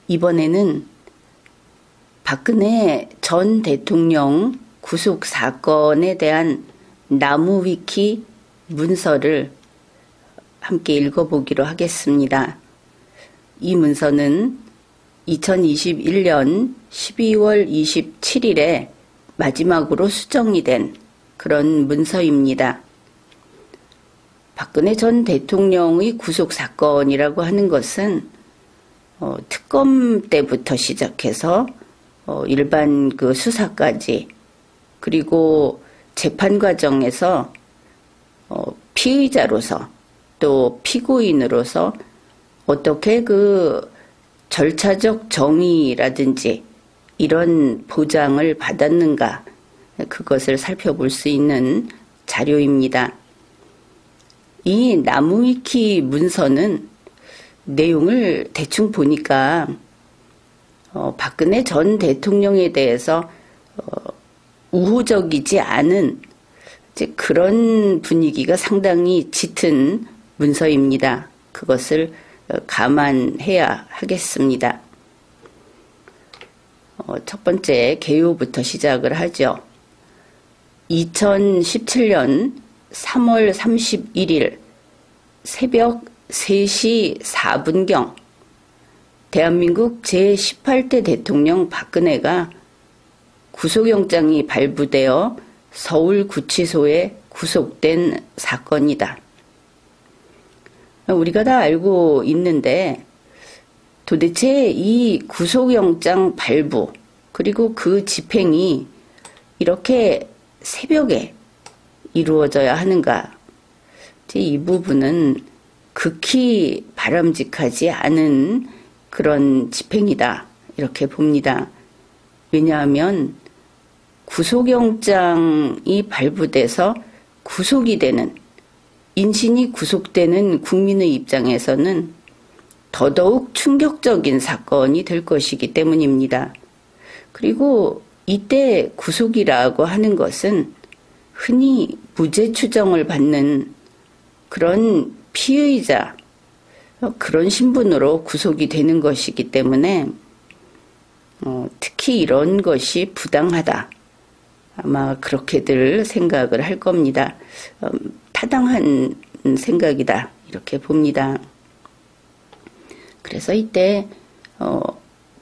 이번에는 박근혜 전 대통령 구속 사건에 대한 나무위키 문서를 함께 읽어보기로 하겠습니다. 이 문서는 2021년 12월 27일에 마지막으로 수정이 된 그런 문서입니다. 박근혜 전 대통령의 구속 사건이라고 하는 것은 특검 때부터 시작해서 일반 그 수사까지, 그리고 재판 과정에서 피의자로서 또 피고인으로서 어떻게 그 절차적 정의라든지 이런 보장을 받았는가, 그것을 살펴볼 수 있는 자료입니다. 이 나무위키 문서는 내용을 대충 보니까 박근혜 전 대통령에 대해서 우호적이지 않은 그런 분위기가 상당히 짙은 문서입니다. 그것을 감안해야 하겠습니다. 첫 번째 개요부터 시작을 하죠. 2017년 3월 31일 새벽 3시 4분경 대한민국 제18대 대통령 박근혜가 구속영장이 발부되어 서울구치소에 구속된 사건이다. 우리가 다 알고 있는데 도대체 이 구속영장 발부 그리고 그 집행이 이렇게 새벽에 이루어져야 하는가? 이 부분은 극히 바람직하지 않은 그런 집행이다, 이렇게 봅니다. 왜냐하면 구속영장이 발부돼서 구속이 되는, 인신이 구속되는 국민의 입장에서는 더더욱 충격적인 사건이 될 것이기 때문입니다. 그리고 이때 구속이라고 하는 것은 흔히 무죄 추정을 받는 그런 피의자, 그런 신분으로 구속이 되는 것이기 때문에 특히 이런 것이 부당하다, 아마 그렇게들 생각을 할 겁니다. 타당한 생각이다, 이렇게 봅니다. 그래서 이때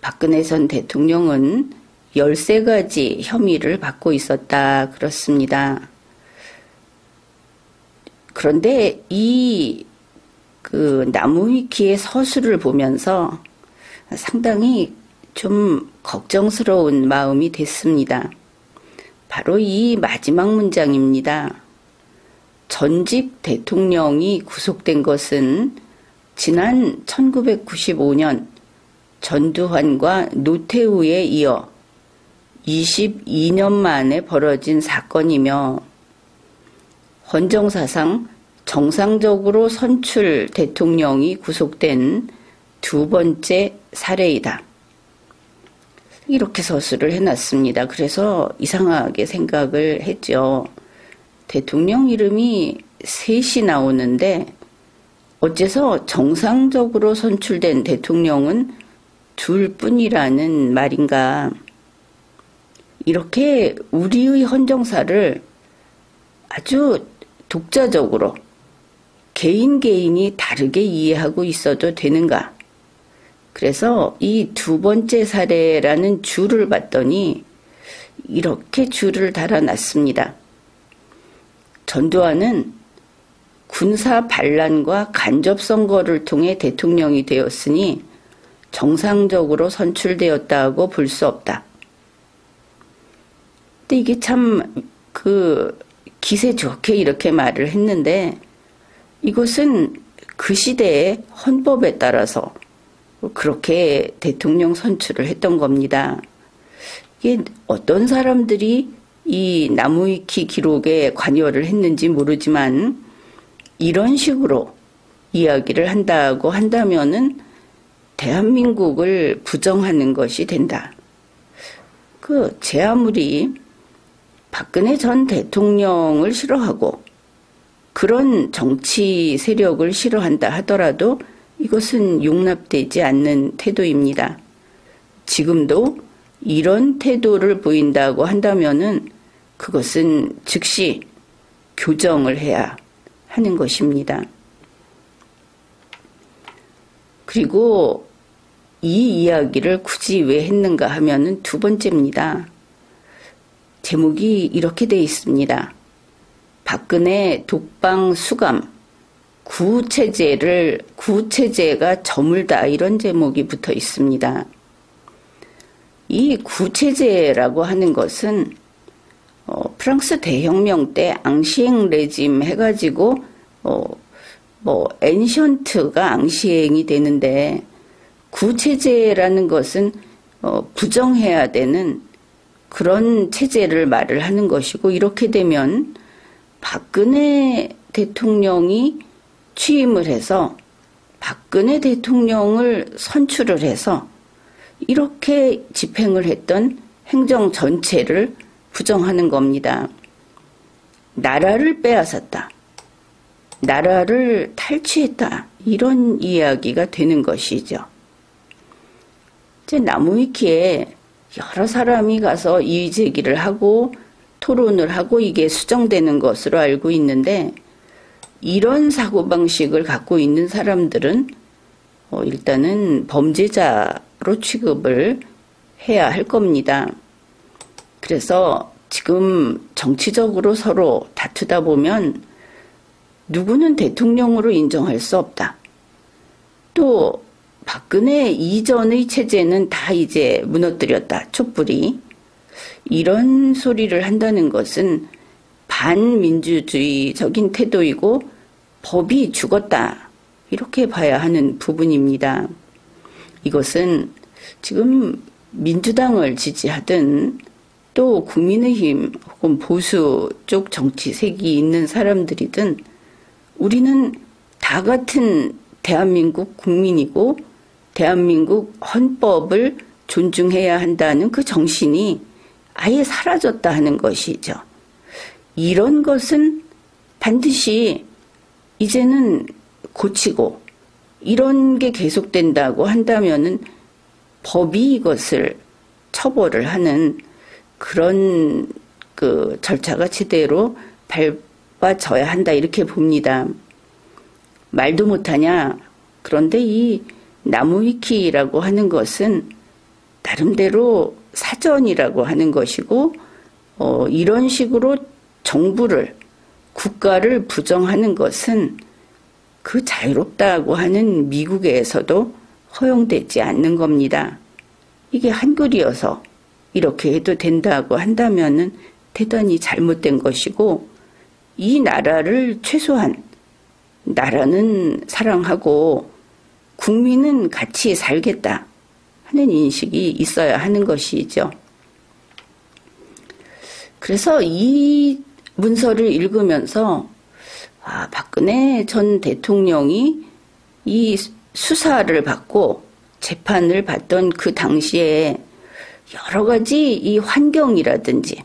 박근혜 전 대통령은 13가지 혐의를 받고 있었다, 그렇습니다. 그런데 그 나무위키의 서술을 보면서 상당히 좀 걱정스러운 마음이 됐습니다. 바로 이 마지막 문장입니다. 전직 대통령이 구속된 것은 지난 1995년 전두환과 노태우에 이어 22년 만에 벌어진 사건이며 헌정사상 정상적으로 선출 대통령이 구속된 두 번째 사례이다. 이렇게 서술을 해놨습니다. 그래서 이상하게 생각을 했죠. 대통령 이름이 셋이 나오는데 어째서 정상적으로 선출된 대통령은 둘뿐이라는 말인가. 이렇게 우리의 헌정사를 아주 독자적으로 개인이 다르게 이해하고 있어도 되는가. 그래서 이 두 번째 사례라는 줄을 봤더니 이렇게 줄을 달아놨습니다. 전두환은 군사 반란과 간접 선거를 통해 대통령이 되었으니 정상적으로 선출되었다고 볼 수 없다. 근데 이게 참 기세 좋게 이렇게 말을 했는데 이것은 그 시대의 헌법에 따라서 그렇게 대통령 선출을 했던 겁니다. 이게 어떤 사람들이 이 나무위키 기록에 관여를 했는지 모르지만 이런 식으로 이야기를 한다고 한다면은 대한민국을 부정하는 것이 된다. 제 아무리 박근혜 전 대통령을 싫어하고 그런 정치 세력을 싫어한다 하더라도 이것은 용납되지 않는 태도입니다. 지금도 이런 태도를 보인다고 한다면은 그것은 즉시 교정을 해야 하는 것입니다. 그리고 이 이야기를 굳이 왜 했는가 하면은 두 번째입니다. 제목이 이렇게 돼 있습니다. 박근혜 독방 수감, 구체제가 저물다, 이런 제목이 붙어 있습니다. 이 구체제라고 하는 것은 프랑스 대혁명 때 앙시행 레짐 해가지고 엔션트가 앙시행이 되는데, 구체제라는 것은 부정해야 되는 그런 체제를 말을 하는 것이고, 이렇게 되면 박근혜 대통령이 취임을 해서 박근혜 대통령을 선출을 해서 이렇게 집행을 했던 행정 전체를 부정하는 겁니다. 나라를 빼앗았다, 나라를 탈취했다, 이런 이야기가 되는 것이죠. 이제 나무위키에 여러 사람이 가서 이의 제기를 하고 토론을 하고 이게 수정되는 것으로 알고 있는데, 이런 사고방식을 갖고 있는 사람들은 일단은 범죄자로 취급을 해야 할 겁니다. 그래서 지금 정치적으로 서로 다투다 보면 누구는 대통령으로 인정할 수 없다, 또 박근혜 이전의 체제는 다 이제 무너뜨렸다, 촛불이, 이런 소리를 한다는 것은 반민주주의적인 태도이고 법이 죽었다, 이렇게 봐야 하는 부분입니다. 이것은 지금 민주당을 지지하든 또 국민의힘 혹은 보수 쪽 정치색이 있는 사람들이든 우리는 다 같은 대한민국 국민이고 대한민국 헌법을 존중해야 한다는 그 정신이 아예 사라졌다 하는 것이죠. 이런 것은 반드시 이제는 고치고, 이런 게 계속된다고 한다면은 법이 이것을 처벌을 하는 그런 그 절차가 제대로 밟아져야 한다, 이렇게 봅니다. 말도 못하냐? 그런데 이 나무위키라고 하는 것은 나름대로 사전이라고 하는 것이고, 이런 식으로 정부를, 국가를 부정하는 것은 그 자유롭다고 하는 미국에서도 허용되지 않는 겁니다. 이게 한글이어서 이렇게 해도 된다고 한다면은 대단히 잘못된 것이고, 이 나라를 최소한 나라는 사랑하고 국민은 같이 살겠다 하는 인식이 있어야 하는 것이죠. 그래서 이 문서를 읽으면서 박근혜 전 대통령이 이 수사를 받고 재판을 받던 그 당시에 여러 가지 이 환경이라든지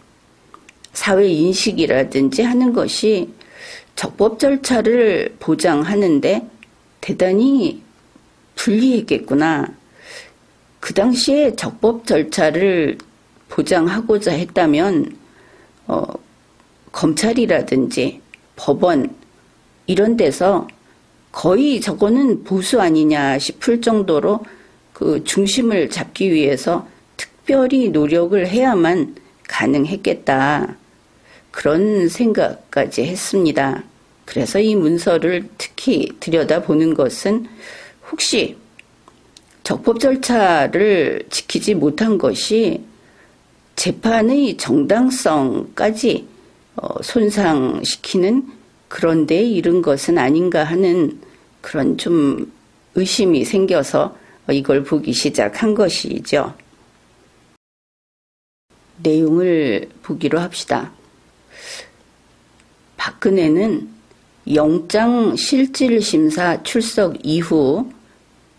사회 인식이라든지 하는 것이 적법 절차를 보장하는데 대단히 불리했겠구나. 그 당시에 적법 절차를 보장하고자 했다면 검찰이라든지 법원 이런 데서 거의 저거는 보수 아니냐 싶을 정도로 그 중심을 잡기 위해서 특별히 노력을 해야만 가능했겠다, 그런 생각까지 했습니다. 그래서 이 문서를 특히 들여다보는 것은 혹시 적법 절차를 지키지 못한 것이 재판의 정당성까지 손상시키는 그런 데에 이른 것은 아닌가 하는 그런 좀 의심이 생겨서 이걸 보기 시작한 것이죠. 내용을 보기로 합시다. 박근혜는 영장실질심사 출석 이후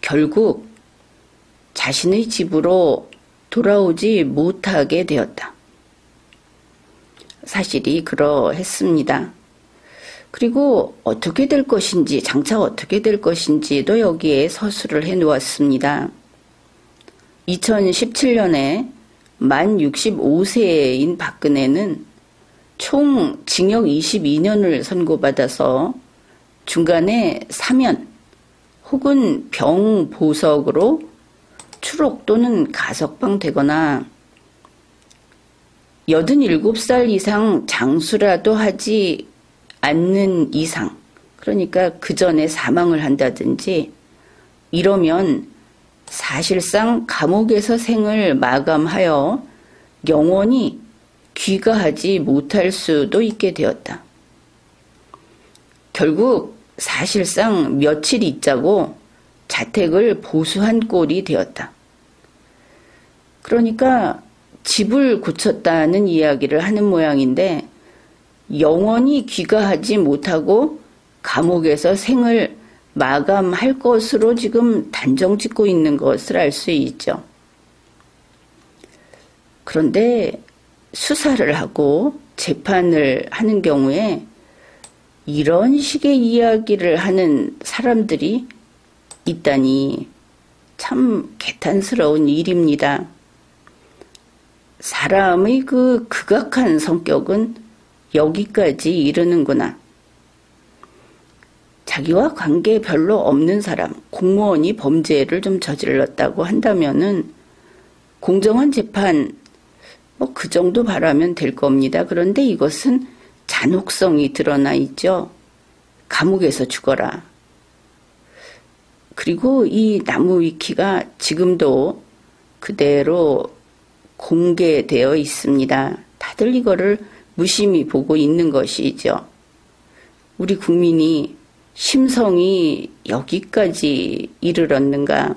결국 자신의 집으로 돌아오지 못하게 되었다. 사실이 그러했습니다. 그리고 어떻게 될 것인지, 장차 어떻게 될 것인지도 여기에 서술을 해 놓았습니다. 2017년에 만 65세인 박근혜는 총 징역 22년을 선고받아서 중간에 사면 혹은 병보석으로 추록 또는 가석방 되거나 87살 이상 장수라도 하지 않는 이상, 그러니까 그 전에 사망을 한다든지 이러면 사실상 감옥에서 생을 마감하여 영원히 귀가하지 못할 수도 있게 되었다. 결국 사실상 며칠 있자고 자택을 보수한 꼴이 되었다. 그러니까 집을 고쳤다는 이야기를 하는 모양인데 영원히 귀가하지 못하고 감옥에서 생을 마감할 것으로 지금 단정 짓고 있는 것을 알 수 있죠. 그런데 수사를 하고 재판을 하는 경우에 이런 식의 이야기를 하는 사람들이 있다니 참 개탄스러운 일입니다. 사람의 그 극악한 성격은 여기까지 이르는구나. 자기와 관계 별로 없는 사람, 공무원이 범죄를 좀 저질렀다고 한다면은 공정한 재판, 그 정도 바라면 될 겁니다. 그런데 이것은 잔혹성이 드러나 있죠. 감옥에서 죽어라. 그리고 이 나무위키가 지금도 그대로 공개되어 있습니다. 다들 이거를 무심히 보고 있는 것이죠. 우리 국민이 심성이 여기까지 이르렀는가?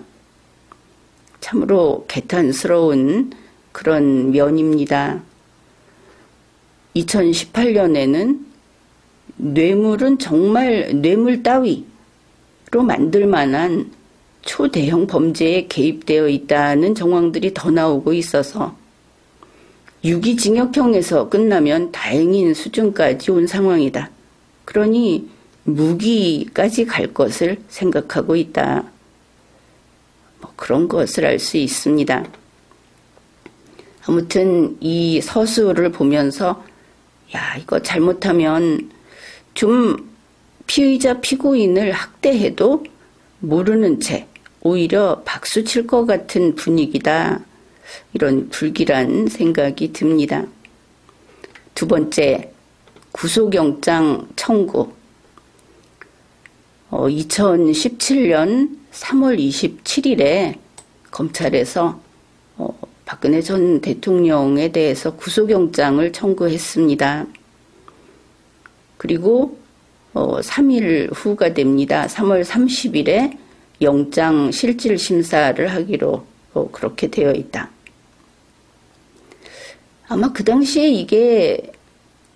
참으로 개탄스러운 그런 면입니다. 2018년에는 뇌물은 정말 뇌물 따위로 만들 만한 초대형 범죄에 개입되어 있다는 정황들이 더 나오고 있어서 유기징역형에서 끝나면 다행인 수준까지 온 상황이다. 그러니 무기까지 갈 것을 생각하고 있다. 그런 것을 알 수 있습니다. 아무튼 이 서술을 보면서 이거 잘못하면 좀 피의자 피고인을 학대해도 모르는 채 오히려 박수 칠 것 같은 분위기다. 이런 불길한 생각이 듭니다. 두 번째, 구속영장 청구. 2017년 3월 27일에 검찰에서 박근혜 전 대통령에 대해서 구속영장을 청구했습니다. 그리고 3일 후가 됩니다. 3월 30일에 영장 실질 심사를 하기로 그렇게 되어 있다. 아마 그 당시에 이게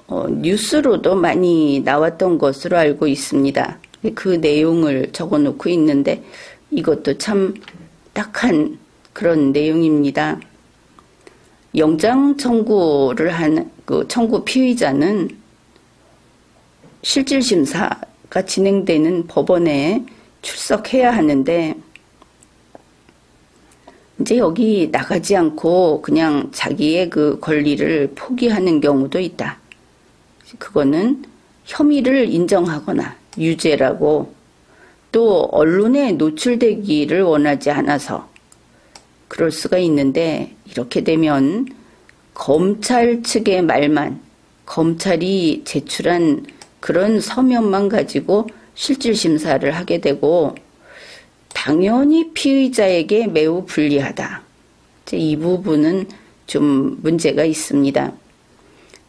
뉴스로도 많이 나왔던 것으로 알고 있습니다. 그 내용을 적어놓고 있는데 이것도 참 딱한 그런 내용입니다. 영장 청구를 한 그 청구 피의자는 실질심사가 진행되는 법원에 출석해야 하는데 이제 여기 나가지 않고 그냥 자기의 그 권리를 포기하는 경우도 있다. 그거는 혐의를 인정하거나 유죄라고 또 언론에 노출되기를 원하지 않아서 그럴 수가 있는데 이렇게 되면 검찰 측의 말만 검찰이 제출한 그런 서면만 가지고 실질심사를 하게 되고 당연히 피의자에게 매우 불리하다. 이 부분은 좀 문제가 있습니다.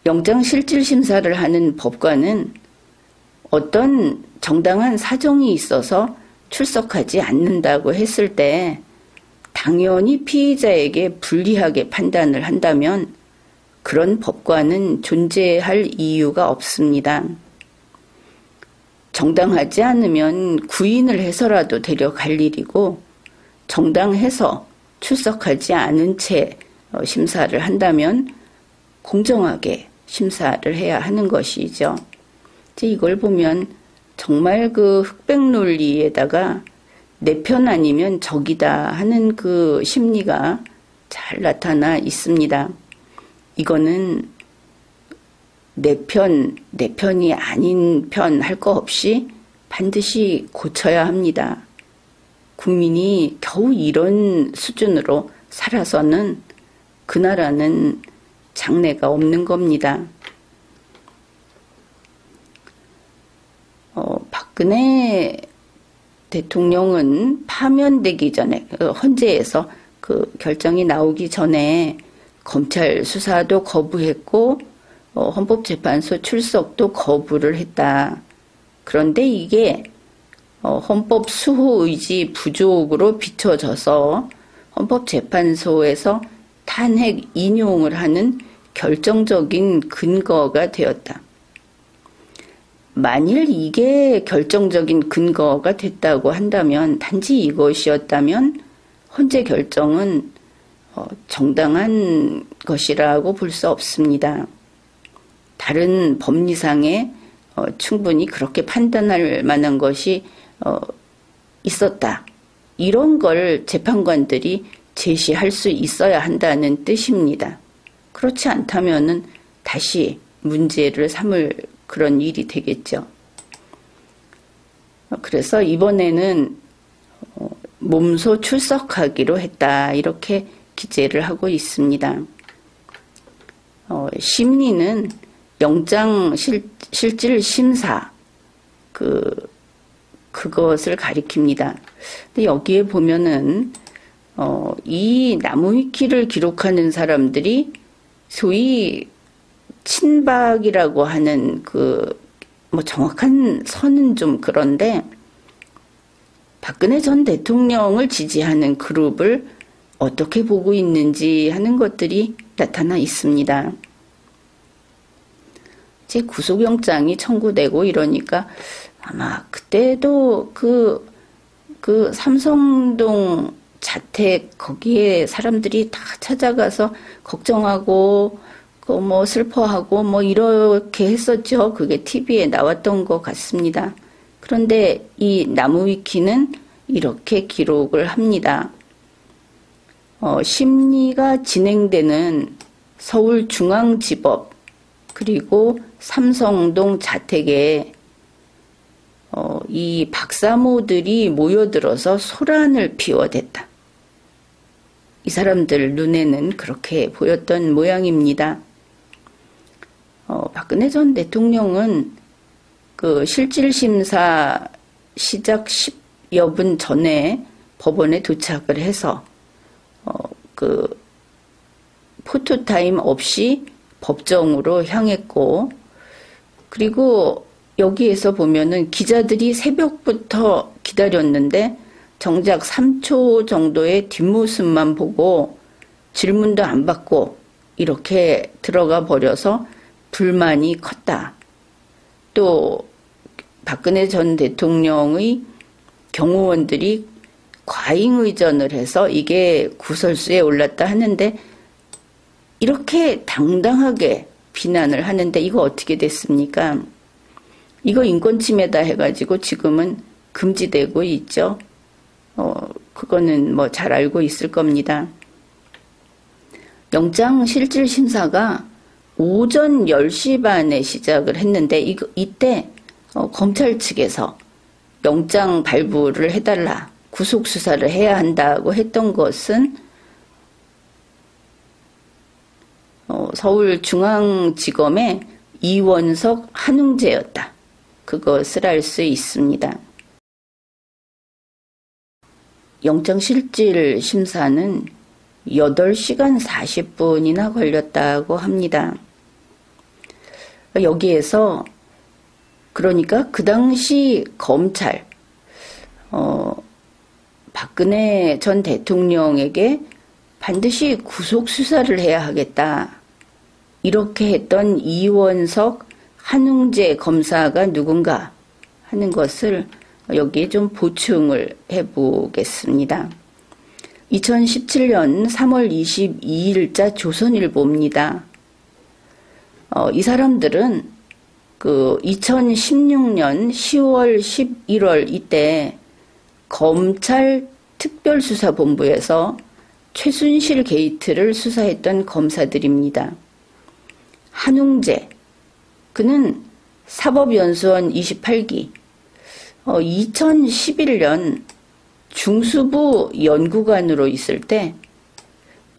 영장 실질심사를 하는 법관은 어떤 정당한 사정이 있어서 출석하지 않는다고 했을 때 당연히 피의자에게 불리하게 판단을 한다면 그런 법관은 존재할 이유가 없습니다. 정당하지 않으면 구인을 해서라도 데려갈 일이고 정당해서 출석하지 않은 채 심사를 한다면 공정하게 심사를 해야 하는 것이죠. 이걸 보면 정말 그 흑백 논리에다가 내 편 아니면 적이다 하는 그 심리가 잘 나타나 있습니다. 이거는 내 편이 아닌 편 할 거 없이 반드시 고쳐야 합니다. 국민이 겨우 이런 수준으로 살아서는 그 나라는 장래가 없는 겁니다. 박근혜 대통령은 파면되기 전에 헌재에서 그 결정이 나오기 전에 검찰 수사도 거부했고 헌법재판소 출석도 거부를 했다. 그런데 이게 헌법 수호 의지 부족으로 비춰져서 헌법재판소에서 탄핵 인용을 하는 결정적인 근거가 되었다. 만일 이게 결정적인 근거가 됐다고 한다면, 단지 이것이었다면 헌재 결정은 정당한 것이라고 볼 수 없습니다. 다른 법리상에 충분히 그렇게 판단할 만한 것이 있었다. 이런 걸 재판관들이 제시할 수 있어야 한다는 뜻입니다. 그렇지 않다면은 다시 문제를 삼을 그런 일이 되겠죠. 그래서 이번에는 몸소 출석하기로 했다. 이렇게 기재를 하고 있습니다. 심리는 영장 실질 심사 그것을 가리킵니다. 근데 여기에 보면은 이 나무위키를 기록하는 사람들이 소위 친박이라고 하는 뭐 정확한 선은 좀 그런데 박근혜 전 대통령을 지지하는 그룹을 어떻게 보고 있는지 하는 것들이 나타나 있습니다. 제 구속영장이 청구되고 이러니까 아마 그때도 그 삼성동 자택 거기에 사람들이 다 찾아가서 걱정하고 뭐 슬퍼하고 뭐 이렇게 했었죠. 그게 TV에 나왔던 것 같습니다. 그런데 이 나무위키는 이렇게 기록을 합니다. 심리가 진행되는 서울중앙지법 그리고 삼성동 자택에 이 박사모들이 모여들어서 소란을 피워댔다. 이 사람들 눈에는 그렇게 보였던 모양입니다. 박근혜 전 대통령은 그 실질심사 시작 10여 분 전에 법원에 도착을 해서 포토타임 없이 법정으로 향했고, 그리고 여기에서 보면은 기자들이 새벽부터 기다렸는데 정작 3초 정도의 뒷모습만 보고 질문도 안 받고 이렇게 들어가 버려서 불만이 컸다. 또 박근혜 전 대통령의 경호원들이 과잉의전을 해서 이게 구설수에 올랐다 하는데, 이렇게 당당하게 비난을 하는데 이거 어떻게 됐습니까? 이거 인권침해다 해가지고 지금은 금지되고 있죠. 그거는 뭐 잘 알고 있을 겁니다. 영장 실질 심사가 오전 10시 반에 시작을 했는데 이때 검찰 측에서 영장 발부를 해달라, 구속수사를 해야 한다고 했던 것은 서울중앙지검의 이원석 한웅재였다. 그것을 알 수 있습니다. 영장실질 심사는 8시간 40분이나 걸렸다고 합니다. 여기에서 그러니까 그 당시 검찰 박근혜 전 대통령에게 반드시 구속수사를 해야 하겠다, 이렇게 했던 이원석 한웅재 검사가 누군가 하는 것을 여기에 좀 보충을 해보겠습니다. 2017년 3월 22일자 조선일보입니다. 이 사람들은 2016년 10월 11월 이때 검찰 특별수사본부에서 최순실 게이트를 수사했던 검사들입니다. 한웅재, 그는 사법연수원 28기, 2011년 중수부 연구관으로 있을 때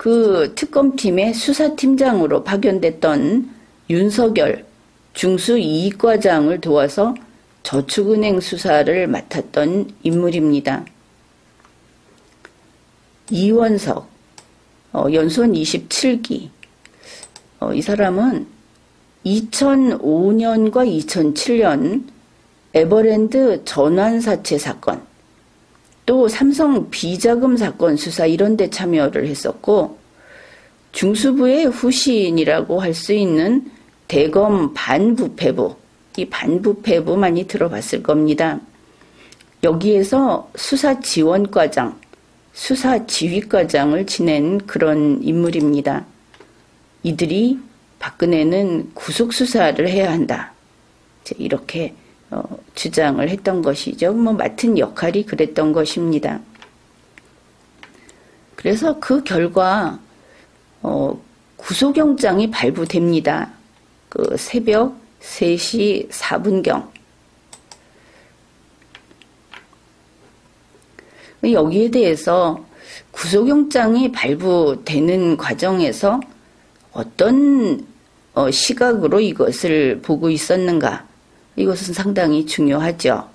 그 특검팀의 수사팀장으로 파견됐던 윤석열 중수 이익과장을 도와서 저축은행 수사를 맡았던 인물입니다. 이원석, 연수원 27기. 이 사람은 2005년과 2007년 에버랜드 전환사채 사건, 또 삼성 비자금 사건 수사 이런 데 참여를 했었고, 중수부의 후신이라고 할 수 있는 대검 반부패부, 이 반부패부 많이 들어봤을 겁니다. 여기에서 수사지원과장, 수사지휘과장을 지낸 그런 인물입니다. 이들이 박근혜는 구속수사를 해야 한다, 이렇게 주장을 했던 것이죠. 맡은 역할이 그랬던 것입니다. 그래서 그 결과 구속영장이 발부됩니다. 그 새벽 3시 4분경. 여기에 대해서 구속영장이 발부되는 과정에서 어떤 시각으로 이것을 보고 있었는가? 이것은 상당히 중요하죠.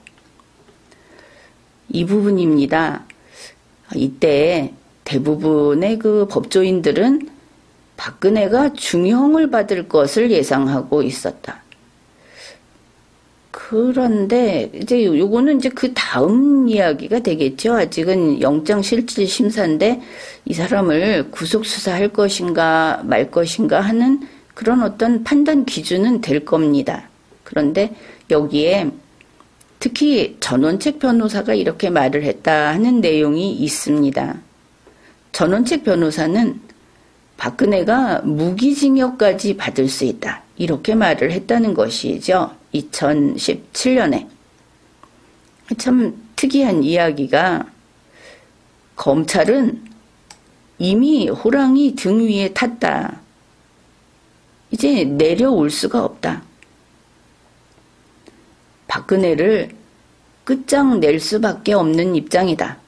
이 부분입니다. 이때 대부분의 그 법조인들은 박근혜가 중형을 받을 것을 예상하고 있었다. 그런데 요거는 그 다음 이야기가 되겠죠. 아직은 영장실질심사인데 이 사람을 구속수사할 것인가 말 것인가 하는 그런 어떤 판단 기준은 될 겁니다. 그런데 여기에 특히 전원책 변호사가 이렇게 말을 했다 하는 내용이 있습니다. 전원책 변호사는 박근혜가 무기징역까지 받을 수 있다, 이렇게 말을 했다는 것이죠. 2017년에. 참 특이한 이야기가, 검찰은 이미 호랑이 등 위에 탔다. 이제 내려올 수가 없다. 박근혜를 끝장낼 수밖에 없는 입장이다.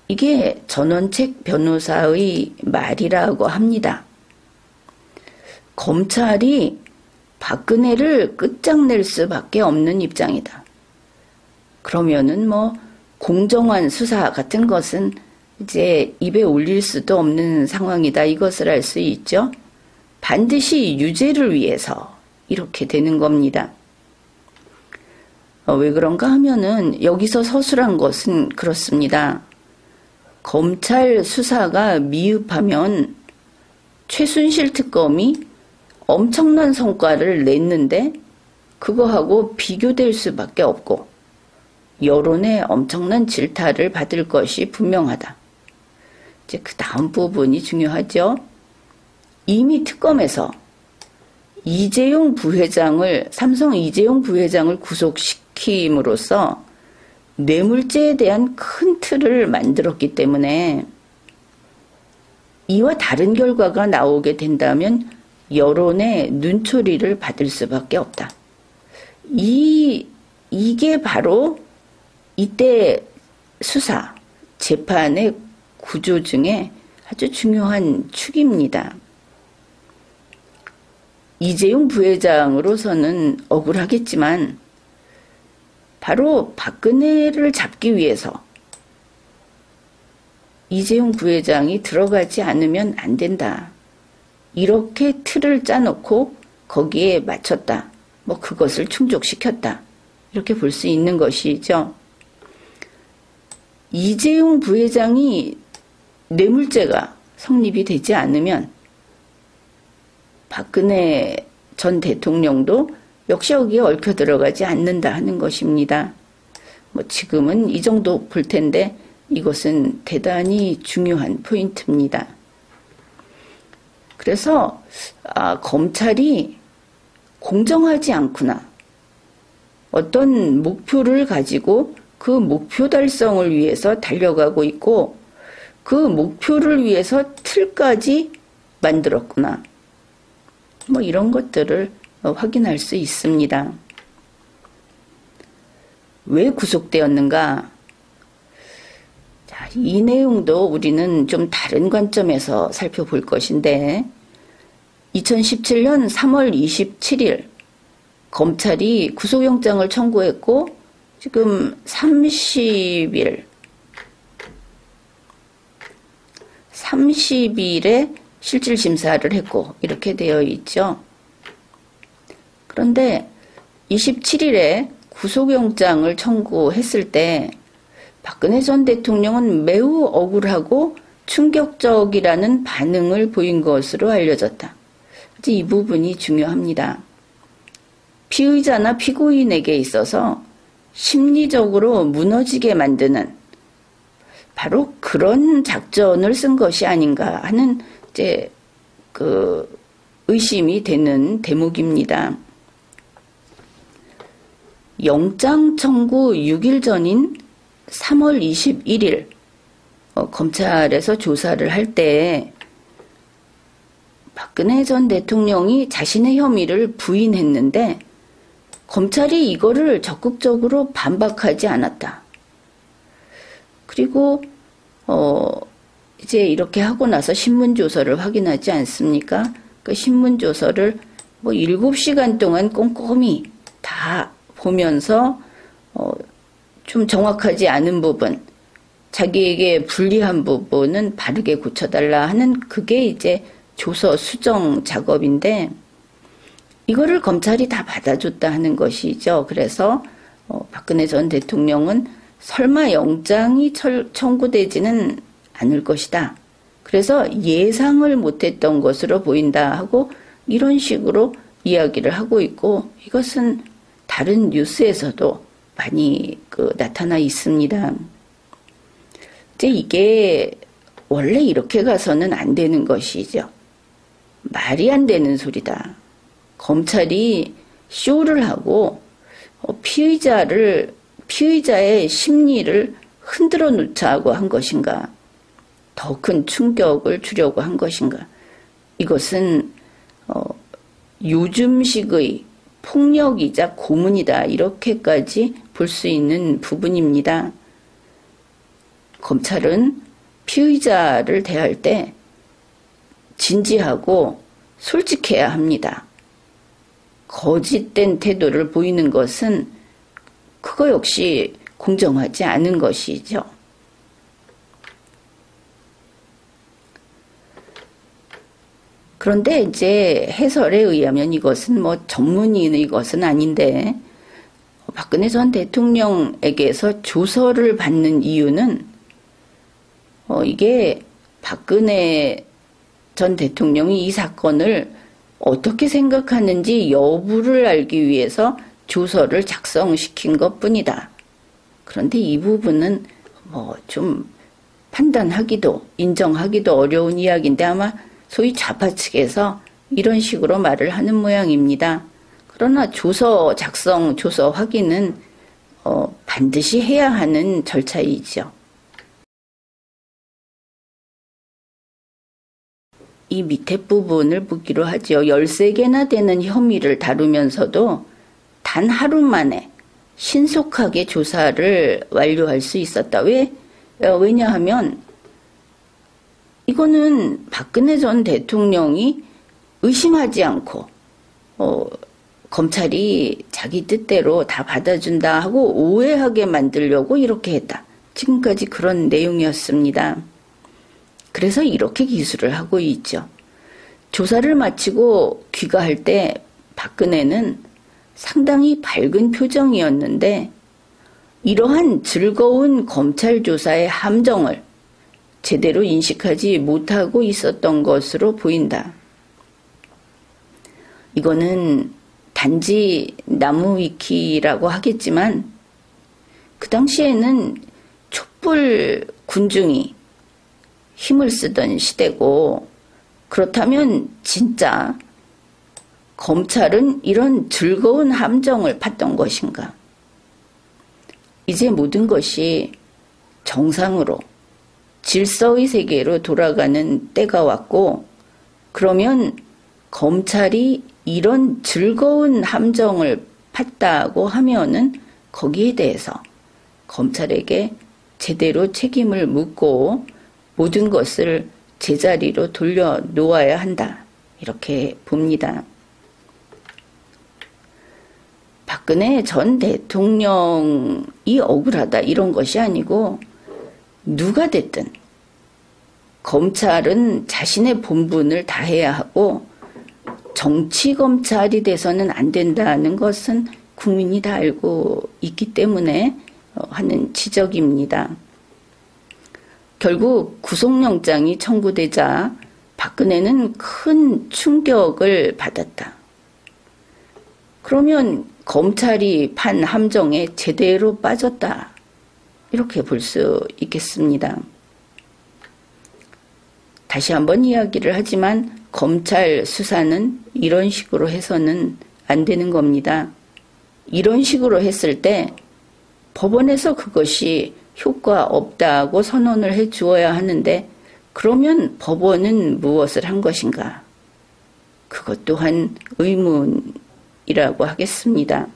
이게 전원책 변호사의 말이라고 합니다. 검찰이 박근혜를 끝장낼 수밖에 없는 입장이다. 그러면은 공정한 수사 같은 것은 이제 입에 올릴 수도 없는 상황이다, 이것을 알 수 있죠. 반드시 유죄를 위해서 이렇게 되는 겁니다. 왜 그런가 하면은 여기서 서술한 것은 그렇습니다. 검찰 수사가 미흡하면 최순실 특검이 엄청난 성과를 냈는데 그거하고 비교될 수밖에 없고 여론의 엄청난 질타를 받을 것이 분명하다. 이제 그 다음 부분이 중요하죠. 이미 특검에서 삼성 이재용 부회장을 구속시킴으로써 뇌물죄에 대한 큰 틀을 만들었기 때문에 이와 다른 결과가 나오게 된다면 여론의 눈초리를 받을 수밖에 없다. 이게 바로 이때 수사, 재판의 구조 중에 아주 중요한 축입니다. 이재용 부회장으로서는 억울하겠지만 바로 박근혜를 잡기 위해서 이재용 부회장이 들어가지 않으면 안 된다, 이렇게 틀을 짜놓고 거기에 맞췄다, 그것을 충족시켰다, 이렇게 볼 수 있는 것이죠. 이재용 부회장이 뇌물죄가 성립이 되지 않으면 박근혜 전 대통령도 역시 여기에 얽혀 들어가지 않는다 하는 것입니다. 지금은 이 정도 볼 텐데 이것은 대단히 중요한 포인트입니다. 그래서 검찰이 공정하지 않구나, 어떤 목표를 가지고 그 목표 달성을 위해서 달려가고 있고 그 목표를 위해서 틀까지 만들었구나. 뭐 이런 것들을 확인할 수 있습니다. 왜 구속되었는가? 자, 이 내용도 우리는 좀 다른 관점에서 살펴볼 것인데 2017년 3월 27일 검찰이 구속영장을 청구했고 지금 30일에 실질심사를 했고 이렇게 되어 있죠. 그런데 27일에 구속영장을 청구했을 때 박근혜 전 대통령은 매우 억울하고 충격적이라는 반응을 보인 것으로 알려졌다. 이 부분이 중요합니다. 피의자나 피고인에게 있어서 심리적으로 무너지게 만드는 바로 그런 작전을 쓴 것이 아닌가 하는 이제 그 의심이 되는 대목입니다. 영장 청구 6일 전인 3월 21일 검찰에서 조사를 할 때 박근혜 전 대통령이 자신의 혐의를 부인했는데 검찰이 이거를 적극적으로 반박하지 않았다. 그리고 이제 이렇게 하고 나서 신문조서를 확인하지 않습니까? 그 신문조서를 뭐 7시간 동안 꼼꼼히 다 보면서 좀 정확하지 않은 부분, 자기에게 불리한 부분은 바르게 고쳐달라 하는 그게 이제 조서 수정 작업인데 이거를 검찰이 다 받아줬다 하는 것이죠. 그래서 박근혜 전 대통령은 설마 영장이 청구되지는 않을 것이다. 그래서 예상을 못했던 것으로 보인다 하고 이런 식으로 이야기를 하고 있고 이것은 다른 뉴스에서도 많이 나타나 있습니다. 이제 이게 원래 이렇게 가서는 안 되는 것이죠. 말이 안 되는 소리다. 검찰이 쇼를 하고 피의자의 심리를 흔들어 놓자고 한 것인가? 더 큰 충격을 주려고 한 것인가? 이것은 요즘식의 폭력이자 고문이다. 이렇게까지 볼 수 있는 부분입니다. 검찰은 피의자를 대할 때 진지하고 솔직해야 합니다. 거짓된 태도를 보이는 것은 그거 역시 공정하지 않은 것이죠. 그런데 이제 해설에 의하면 이것은 뭐 전문인의 것은 아닌데 박근혜 전 대통령에게서 조서를 받는 이유는 이게 박근혜 전 대통령이 이 사건을 어떻게 생각하는지 여부를 알기 위해서 조서를 작성시킨 것뿐이다. 그런데 이 부분은 뭐 좀 판단하기도 인정하기도 어려운 이야기인데 아마 소위 좌파 측에서 이런 식으로 말을 하는 모양입니다. 그러나 조서 작성, 조서 확인은 반드시 해야 하는 절차이죠. 이 밑에 부분을 보기로 하죠. 13개나 되는 혐의를 다루면서도 단 하루 만에 신속하게 조사를 완료할 수 있었다. 왜냐하면 이거는 박근혜 전 대통령이 의심하지 않고 검찰이 자기 뜻대로 다 받아준다 하고 오해하게 만들려고 이렇게 했다. 지금까지 그런 내용이었습니다. 그래서 이렇게 기술을 하고 있죠. 조사를 마치고 귀가할 때 박근혜는 상당히 밝은 표정이었는데 이러한 즐거운 검찰 조사의 함정을 제대로 인식하지 못하고 있었던 것으로 보인다. 이거는 단지 나무위키라고 하겠지만 그 당시에는 촛불 군중이 힘을 쓰던 시대고 그렇다면 진짜 검찰은 이런 즐거운 함정을 팠던 것인가? 이제 모든 것이 정상으로 질서의 세계로 돌아가는 때가 왔고, 그러면 검찰이 이런 즐거운 함정을 팠다고 하면은 거기에 대해서 검찰에게 제대로 책임을 묻고 모든 것을 제자리로 돌려놓아야 한다. 이렇게 봅니다. 박근혜 전 대통령이 억울하다 이런 것이 아니고 누가 됐든 검찰은 자신의 본분을 다해야 하고 정치검찰이 돼서는 안 된다는 것은 국민이 다 알고 있기 때문에 하는 지적입니다. 결국 구속영장이 청구되자 박근혜는 큰 충격을 받았다. 그러면 검찰이 판 함정에 제대로 빠졌다. 이렇게 볼 수 있겠습니다. 다시 한번 이야기를 하지만 검찰 수사는 이런 식으로 해서는 안 되는 겁니다. 이런 식으로 했을 때 법원에서 그것이 효과 없다고 선언을 해 주어야 하는데 그러면 법원은 무엇을 한 것인가? 그것 또한 의문이라고 하겠습니다.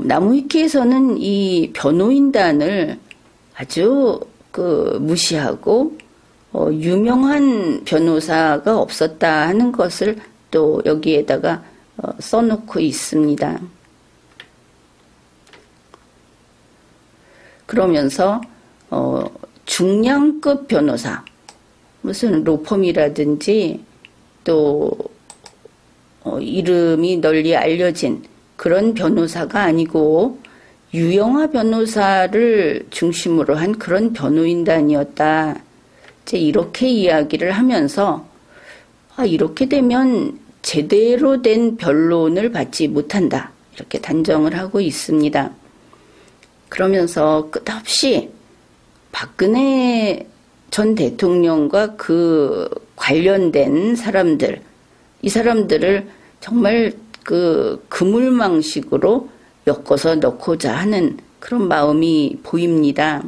나무위키에서는 이 변호인단을 아주 무시하고 유명한 변호사가 없었다 하는 것을 또 여기에다가 써놓고 있습니다. 그러면서 중량급 변호사, 무슨 로펌이라든지 또 이름이 널리 알려진 그런 변호사가 아니고 유영하 변호사를 중심으로 한 그런 변호인단이었다. 이제 이렇게 이야기를 하면서 이렇게 되면 제대로 된 변론을 받지 못한다. 이렇게 단정을 하고 있습니다. 그러면서 끝없이 박근혜 전 대통령과 그 관련된 사람들, 이 사람들을 정말 그물망식으로 엮어서 넣고자 하는 그런 마음이 보입니다.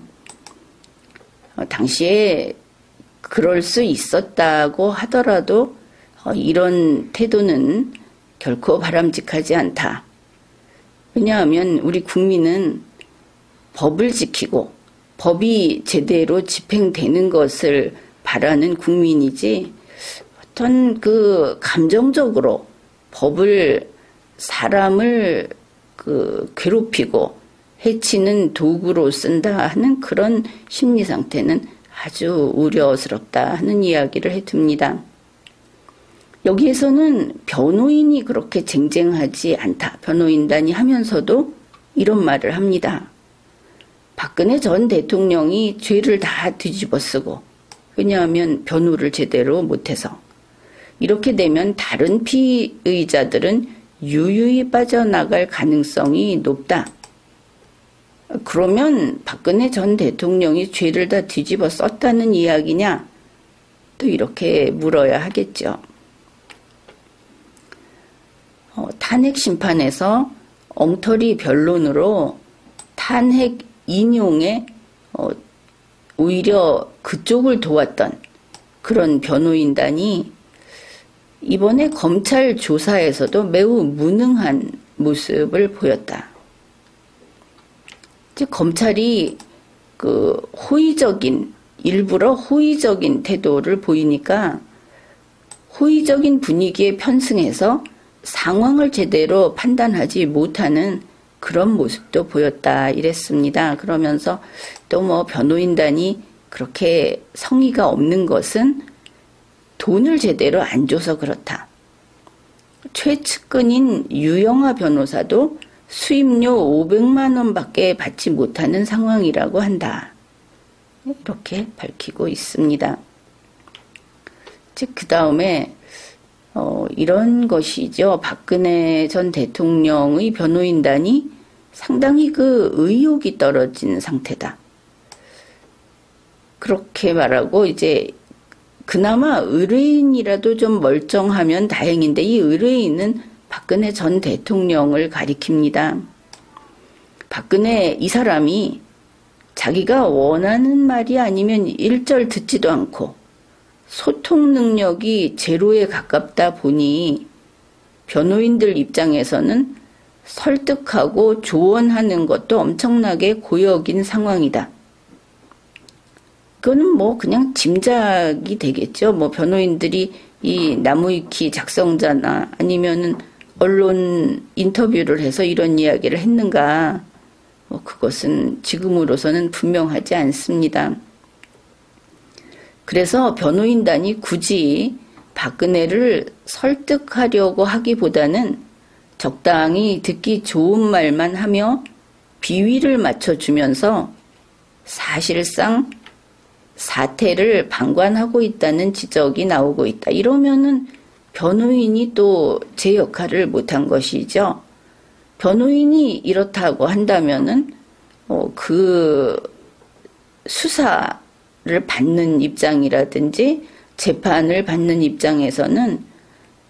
당시에 그럴 수 있었다고 하더라도 이런 태도는 결코 바람직하지 않다. 왜냐하면 우리 국민은 법을 지키고 법이 제대로 집행되는 것을 바라는 국민이지 어떤 감정적으로 법을 사람을 괴롭히고 해치는 도구로 쓴다 하는 그런 심리 상태는 아주 우려스럽다 하는 이야기를 해둡니다. 여기에서는 변호인이 그렇게 쟁쟁하지 않다. 변호인단이 하면서도 이런 말을 합니다. 박근혜 전 대통령이 죄를 다 뒤집어쓰고, 왜냐하면 변호를 제대로 못해서 이렇게 되면 다른 피의자들은 유유히 빠져나갈 가능성이 높다. 그러면 박근혜 전 대통령이 죄를 다 뒤집어 썼다는 이야기냐? 또 이렇게 물어야 하겠죠. 탄핵 심판에서 엉터리 변론으로 탄핵 인용에 오히려 그쪽을 도왔던 그런 변호인단이 이번에 검찰 조사에서도 매우 무능한 모습을 보였다. 즉 검찰이 일부러 호의적인 태도를 보이니까 호의적인 분위기에 편승해서 상황을 제대로 판단하지 못하는 그런 모습도 보였다 이랬습니다. 그러면서 또 변호인단이 그렇게 성의가 없는 것은 돈을 제대로 안 줘서 그렇다. 최측근인 유영하 변호사도 수임료 500만 원밖에 받지 못하는 상황이라고 한다. 이렇게 밝히고 있습니다. 즉 그 다음에 이런 것이죠. 박근혜 전 대통령의 변호인단이 상당히 의욕이 떨어진 상태다. 그렇게 말하고 이제 그나마 의뢰인이라도 좀 멀쩡하면 다행인데 이 의뢰인은 박근혜 전 대통령을 가리킵니다. 박근혜 이 사람이 자기가 원하는 말이 아니면 일절 듣지도 않고 소통 능력이 제로에 가깝다 보니 변호인들 입장에서는 설득하고 조언하는 것도 엄청나게 고역인 상황이다. 그거는 뭐 그냥 짐작이 되겠죠. 뭐 변호인들이 이 나무위키 작성자나 아니면은 언론 인터뷰를 해서 이런 이야기를 했는가, 뭐 그것은 지금으로서는 분명하지 않습니다. 그래서 변호인단이 굳이 박근혜를 설득하려고 하기보다는 적당히 듣기 좋은 말만 하며 비위를 맞춰주면서 사실상 사태를 방관하고 있다는 지적이 나오고 있다. 이러면은 변호인이 또 제 역할을 못한 것이죠. 변호인이 이렇다고 한다면은 그 수사를 받는 입장이라든지 재판을 받는 입장에서는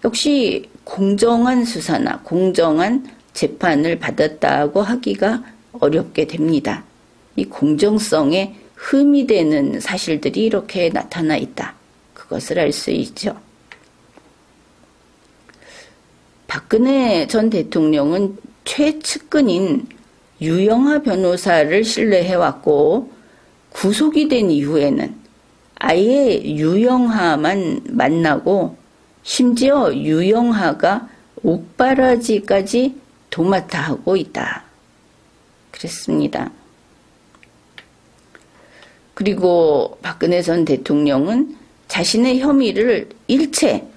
역시 공정한 수사나 공정한 재판을 받았다고 하기가 어렵게 됩니다. 이 공정성에 흠이 되는 사실들이 이렇게 나타나 있다. 그것을 알 수 있죠. 박근혜 전 대통령은 최측근인 유영하 변호사를 신뢰해왔고 구속이 된 이후에는 아예 유영하만 만나고 심지어 유영하가 옥바라지까지 도맡아 하고 있다. 그랬습니다. 그리고 박근혜 전 대통령은 자신의 혐의를 일체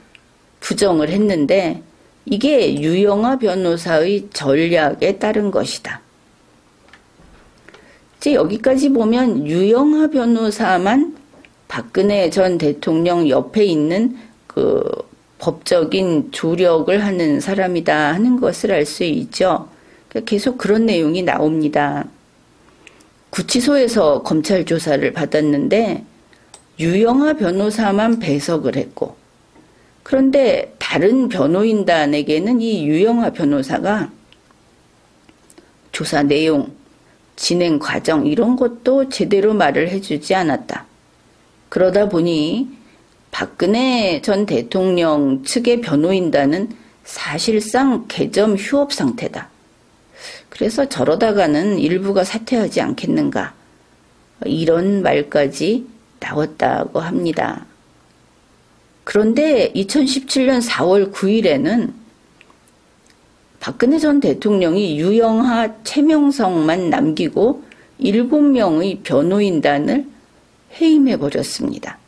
부정을 했는데 이게 유영하 변호사의 전략에 따른 것이다. 이제 여기까지 보면 유영하 변호사만 박근혜 전 대통령 옆에 있는 그 법적인 조력을 하는 사람이다 하는 것을 알 수 있죠. 계속 그런 내용이 나옵니다. 구치소에서 검찰 조사를 받았는데 유영하 변호사만 배석을 했고, 그런데 다른 변호인단에게는 이 유영하 변호사가 조사 내용, 진행 과정 이런 것도 제대로 말을 해주지 않았다. 그러다 보니 박근혜 전 대통령 측의 변호인단은 사실상 개점 휴업 상태다. 그래서 저러다가는 일부가 사퇴하지 않겠는가, 이런 말까지 나왔다고 합니다. 그런데 2017년 4월 9일에는 박근혜 전 대통령이 유영하, 최명성만 남기고 7명의 변호인단을 해임해버렸습니다.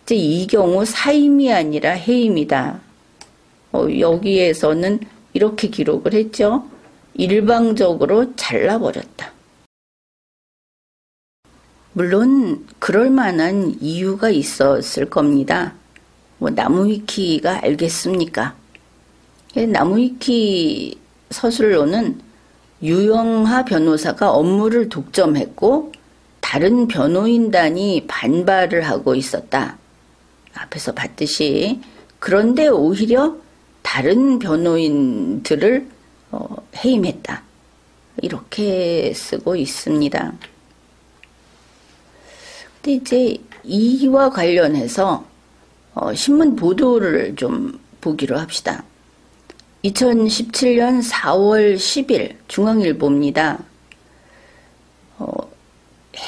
이제 이 경우 사임이 아니라 해임이다. 여기에서는 이렇게 기록을 했죠. 일방적으로 잘라버렸다. 물론 그럴 만한 이유가 있었을 겁니다. 뭐 나무위키가 알겠습니까? 나무위키 서술로는 유영하 변호사가 업무를 독점했고 다른 변호인단이 반발을 하고 있었다. 앞에서 봤듯이. 그런데 오히려 다른 변호인들을 해임했다. 이렇게 쓰고 있습니다. 근데 이제 이와 관련해서 신문 보도를 좀 보기로 합시다. 2017년 4월 10일 중앙일보입니다.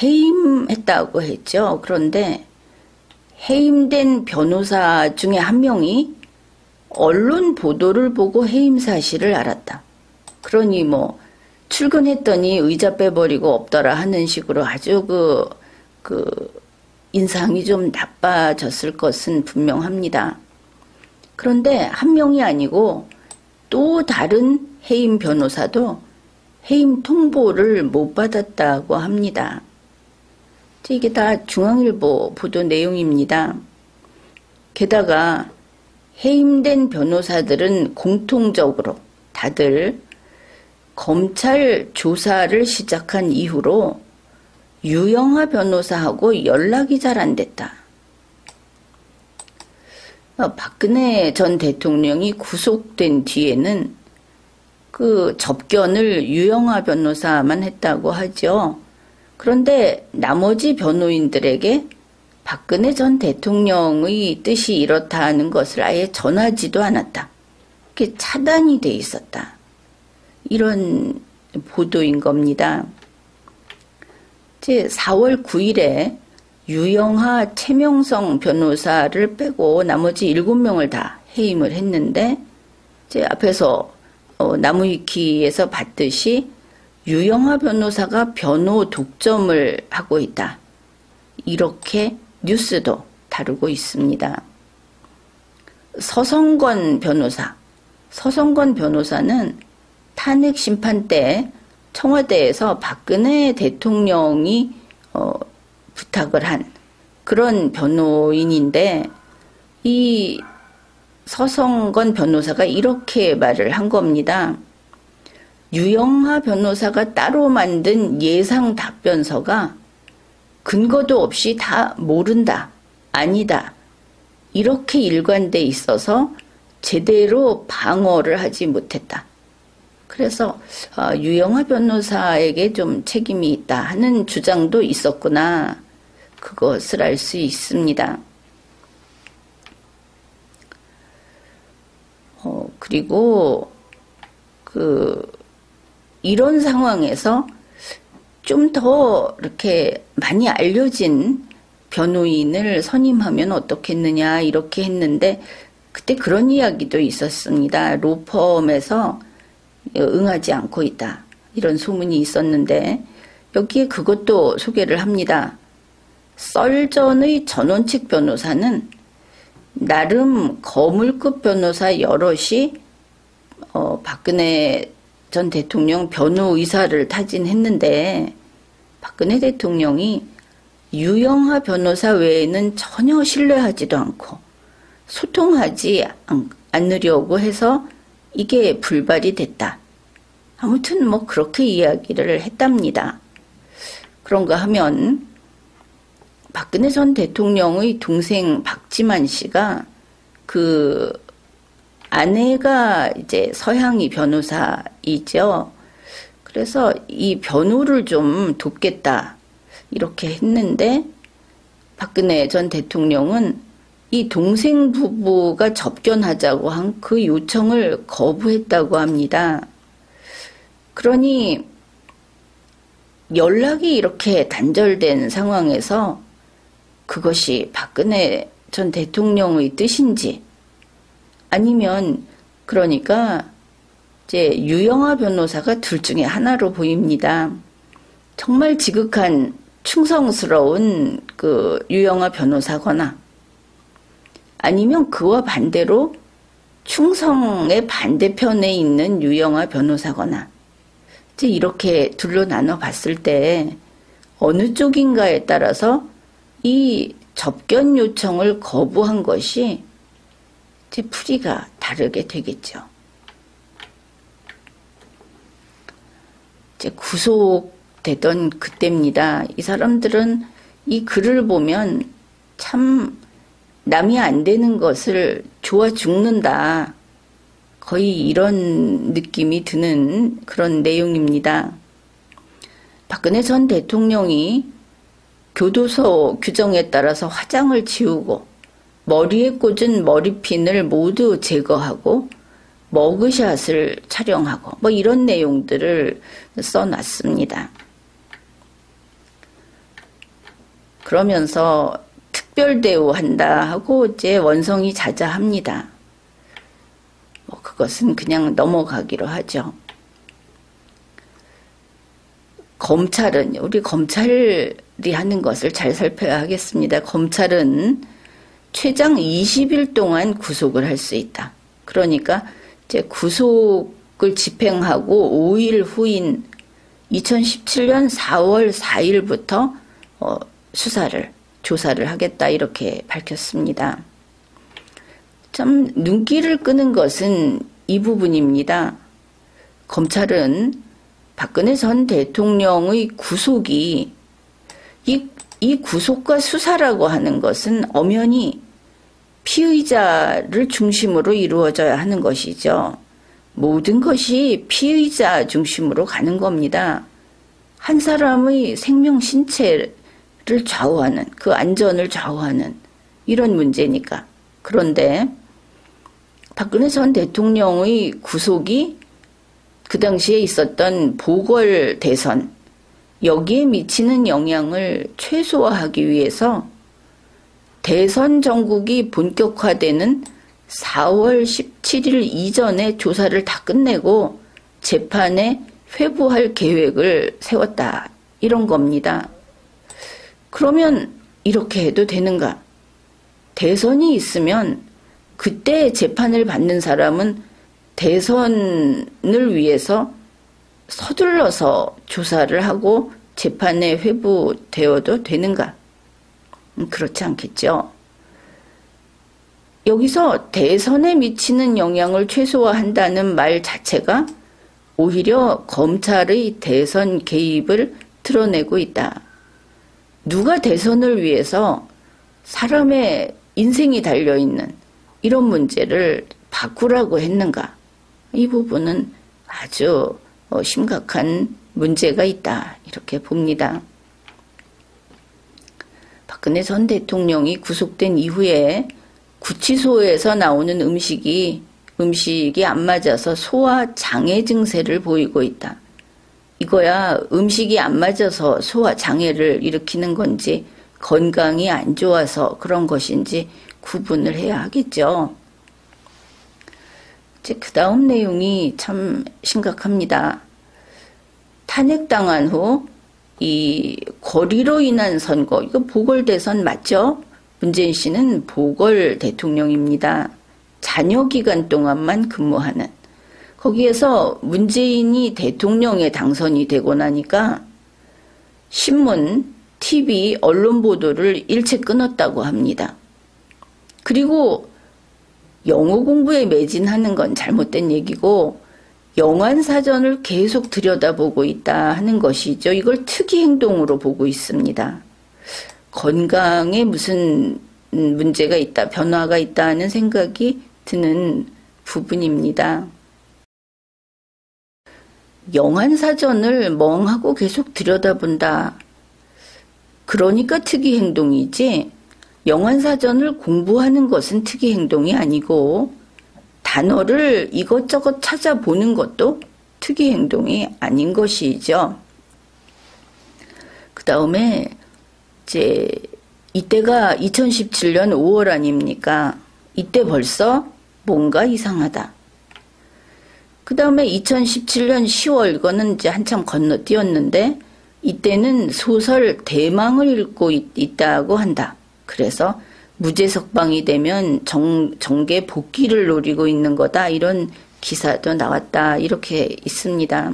해임했다고 했죠. 그런데 해임된 변호사 중에 한 명이 언론 보도를 보고 해임 사실을 알았다. 그러니 뭐 출근했더니 의자 빼버리고 없더라 하는 식으로 아주 그 인상이 좀 나빠졌을 것은 분명합니다. 그런데 한 명이 아니고 또 다른 해임 변호사도 해임 통보를 못 받았다고 합니다. 이게 다 중앙일보 보도 내용입니다. 게다가 해임된 변호사들은 공통적으로 다들 검찰 조사를 시작한 이후로 유영하 변호사하고 연락이 잘 안 됐다. 박근혜 전 대통령이 구속된 뒤에는 그 접견을 유영하 변호사만 했다고 하죠. 그런데 나머지 변호인들에게 박근혜 전 대통령의 뜻이 이렇다는 것을 아예 전하지도 않았다. 그게 차단이 돼 있었다. 이런 보도인 겁니다. 이제 4월 9일에 유영하, 최명성 변호사를 빼고 나머지 7명을 다 해임을 했는데, 이제 앞에서 나무위키에서 봤듯이 유영하 변호사가 변호 독점을 하고 있다. 이렇게 뉴스도 다루고 있습니다. 서성건 변호사는 탄핵 심판 때 청와대에서 박근혜 대통령이 부탁을 한 그런 변호인인데, 이 서성건 변호사가 이렇게 말을 한 겁니다. 유영하 변호사가 따로 만든 예상 답변서가 근거도 없이 다 모른다, 아니다, 이렇게 일관돼 있어서 제대로 방어를 하지 못했다. 그래서 유영하 변호사에게 좀 책임이 있다 하는 주장도 있었구나, 그것을 알 수 있습니다. 그리고 이런 상황에서 좀 더 이렇게 많이 알려진 변호인을 선임하면 어떻겠느냐 이렇게 했는데, 그때 그런 이야기도 있었습니다. 로펌에서 응하지 않고 있다, 이런 소문이 있었는데, 여기에 그것도 소개를 합니다. 썰전의 전원책 변호사는 나름 거물급 변호사 여럿이 박근혜 전 대통령 변호 의사를 타진했는데, 박근혜 대통령이 유영하 변호사 외에는 전혀 신뢰하지도 않고 소통하지 않으려고 해서 이게 불발이 됐다. 아무튼 뭐 그렇게 이야기를 했답니다. 그런가 하면 박근혜 전 대통령의 동생 박지만 씨가 그 아내가 이제 서향이 변호사이죠. 그래서 이 변호를 좀 돕겠다 이렇게 했는데, 박근혜 전 대통령은 이 동생 부부가 접견하자고 한 그 요청을 거부했다고 합니다. 그러니 연락이 이렇게 단절된 상황에서 그것이 박근혜 전 대통령의 뜻인지, 아니면 그러니까 이제 유영하 변호사가 둘 중에 하나로 보입니다. 정말 지극한 충성스러운 그 유영하 변호사거나, 아니면 그와 반대로 충성의 반대편에 있는 유영하 변호사거나, 이제 이렇게 둘로 나눠 봤을 때 어느 쪽인가에 따라서 이 접견 요청을 거부한 것이 이제 풀이가 다르게 되겠죠. 이제 구속되던 그때입니다. 이 사람들은 이 글을 보면 참 남이 안 되는 것을 좋아 죽는다, 거의 이런 느낌이 드는 그런 내용입니다. 박근혜 전 대통령이 교도소 규정에 따라서 화장을 지우고 머리에 꽂은 머리핀을 모두 제거하고 머그샷을 촬영하고 뭐 이런 내용들을 써놨습니다. 그러면서 특별 대우한다 하고 이제 원성이 자자합니다. 뭐 그것은 그냥 넘어가기로 하죠. 검찰은, 우리 검찰이 하는 것을 잘 살펴야 하겠습니다. 검찰은 최장 20일 동안 구속을 할 수 있다. 그러니까 이제 구속을 집행하고 5일 후인 2017년 4월 4일부터 조사를 하겠다, 이렇게 밝혔습니다. 참 눈길을 끄는 것은 이 부분입니다. 검찰은 박근혜 전 대통령의 구속이 이 구속과 수사라고 하는 것은 엄연히 피의자를 중심으로 이루어져야 하는 것이죠. 모든 것이 피의자 중심으로 가는 겁니다. 한 사람의 생명 신체를 좌우하는, 그 안전을 좌우하는 이런 문제니까. 그런데 박근혜 전 대통령의 구속이 그 당시에 있었던 보궐 대선, 여기에 미치는 영향을 최소화하기 위해서 대선 정국이 본격화되는 4월 17일 이전에 조사를 다 끝내고 재판에 회부할 계획을 세웠다. 이런 겁니다. 그러면 이렇게 해도 되는가? 대선이 있으면 그때 재판을 받는 사람은 대선을 위해서 서둘러서 조사를 하고 재판에 회부되어도 되는가? 그렇지 않겠죠. 여기서 대선에 미치는 영향을 최소화한다는 말 자체가 오히려 검찰의 대선 개입을 드러내고 있다. 누가 대선을 위해서 사람의 인생이 달려있는 이런 문제를 바꾸라고 했는가? 이 부분은 아주 심각한 문제가 있다. 이렇게 봅니다. 박근혜 전 대통령이 구속된 이후에 구치소에서 나오는 음식이 안 맞아서 소화 장애 증세를 보이고 있다. 이거야 음식이 안 맞아서 소화 장애를 일으키는 건지 건강이 안 좋아서 그런 것인지 구분을 해야 하겠죠. 이제 그 다음 내용이 참 심각합니다. 탄핵당한 후 이 거리로 인한 선거, 이거 보궐대선 맞죠? 문재인 씨는 보궐 대통령입니다. 잔여 기간 동안만 근무하는. 거기에서 문재인이 대통령에 당선이 되고 나니까 신문, TV, 언론 보도를 일체 끊었다고 합니다. 그리고 영어 공부에 매진하는 건 잘못된 얘기고 영안사전을 계속 들여다보고 있다 하는 것이죠. 이걸 특이 행동으로 보고 있습니다. 건강에 무슨 문제가 있다, 변화가 있다 하는 생각이 드는 부분입니다. 영안사전을 멍하고 계속 들여다본다. 그러니까 특이 행동이지 영안사전을 공부하는 것은 특이 행동이 아니고 단어를 이것저것 찾아보는 것도 특이 행동이 아닌 것이죠. 그 다음에 이제 이때가 2017년 5월 아닙니까? 이때 벌써 뭔가 이상하다. 그 다음에 2017년 10월, 이거는 이제 한참 건너뛰었는데 이때는 소설 대망을 읽고 있다고 한다. 그래서 무죄석방이 되면 정계 복귀를 노리고 있는 거다. 이런 기사도 나왔다. 이렇게 있습니다.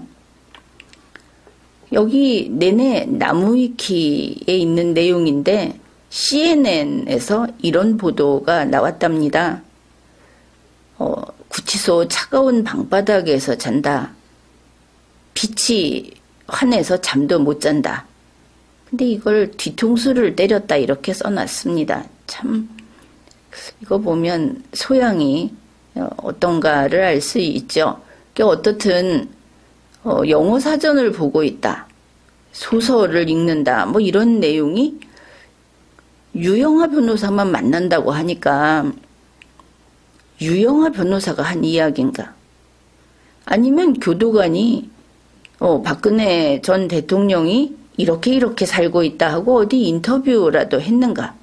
여기 내내 나무위키에 있는 내용인데 CNN에서 이런 보도가 나왔답니다. 구치소 차가운 방바닥에서 잔다. 빛이 환해서 잠도 못 잔다. 근데 이걸 뒤통수를 때렸다 이렇게 써놨습니다. 참 이거 보면 소양이 어떤가를 알 수 있죠. 어떻든 영어 사전을 보고 있다. 소설을 읽는다. 뭐 이런 내용이 유영하 변호사만 만난다고 하니까 유영하 변호사가 한 이야기인가? 아니면 교도관이 박근혜 전 대통령이 이렇게 살고 있다 하고 어디 인터뷰라도 했는가?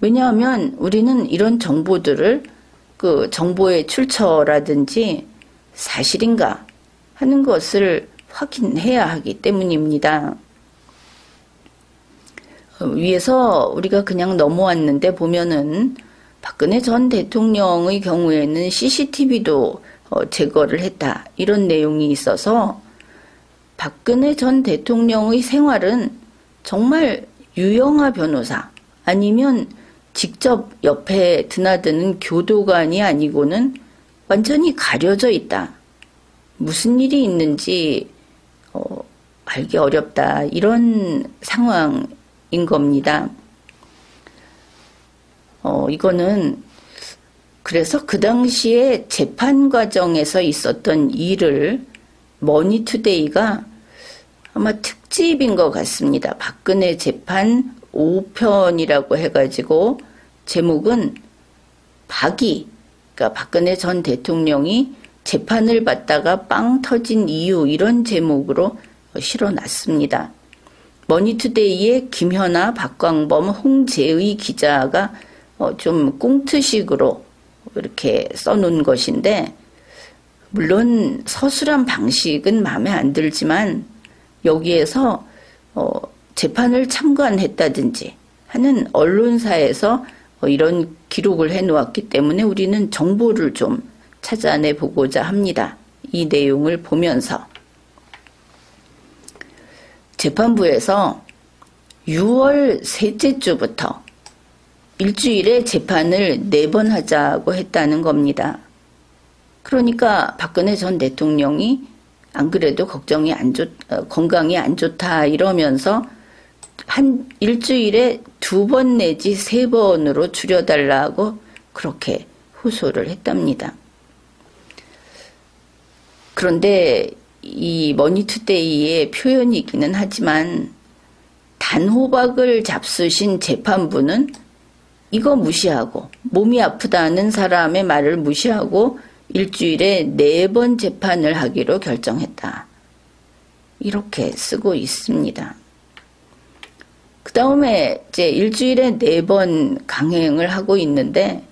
왜냐하면 우리는 이런 정보들을 그 정보의 출처라든지 사실인가 하는 것을 확인해야 하기 때문입니다. 위에서 우리가 그냥 넘어왔는데 보면은 박근혜 전 대통령의 경우에는 CCTV도 제거를 했다. 이런 내용이 있어서 박근혜 전 대통령의 생활은 정말 유영하 변호사 아니면 직접 옆에 드나드는 교도관이 아니고는 완전히 가려져 있다. 무슨 일이 있는지 알기 어렵다. 이런 상황인 겁니다. 이거는 그래서 그 당시에 재판 과정에서 있었던 일을 머니투데이가 아마 특집인 것 같습니다. 박근혜 재판 5편이라고 해가지고 제목은 박이, 그러니까 박근혜 전 대통령이 재판을 받다가 빵 터진 이유, 이런 제목으로 실어놨습니다. 머니투데이의 김현아, 박광범, 홍재의 기자가 좀 꽁트식으로 이렇게 써놓은 것인데, 물론 서술한 방식은 마음에 안 들지만 여기에서 재판을 참관했다든지 하는 언론사에서 이런 기록을 해놓았기 때문에 우리는 정보를 좀 찾아내 보고자 합니다. 이 내용을 보면서 재판부에서 6월 셋째 주부터 일주일에 재판을 4번 하자고 했다는 겁니다. 그러니까 박근혜 전 대통령이 안 그래도 건강이 안 좋다 이러면서 한 일주일에 2번 내지 3번으로 줄여달라고 그렇게 호소를 했답니다. 그런데 이 머니투데이의 표현이기는 하지만 단호박을 잡수신 재판부는 이거 무시하고, 몸이 아프다는 사람의 말을 무시하고 일주일에 4번 재판을 하기로 결정했다. 이렇게 쓰고 있습니다. 그 다음에 이제 일주일에 4번 강행을 하고 있는데,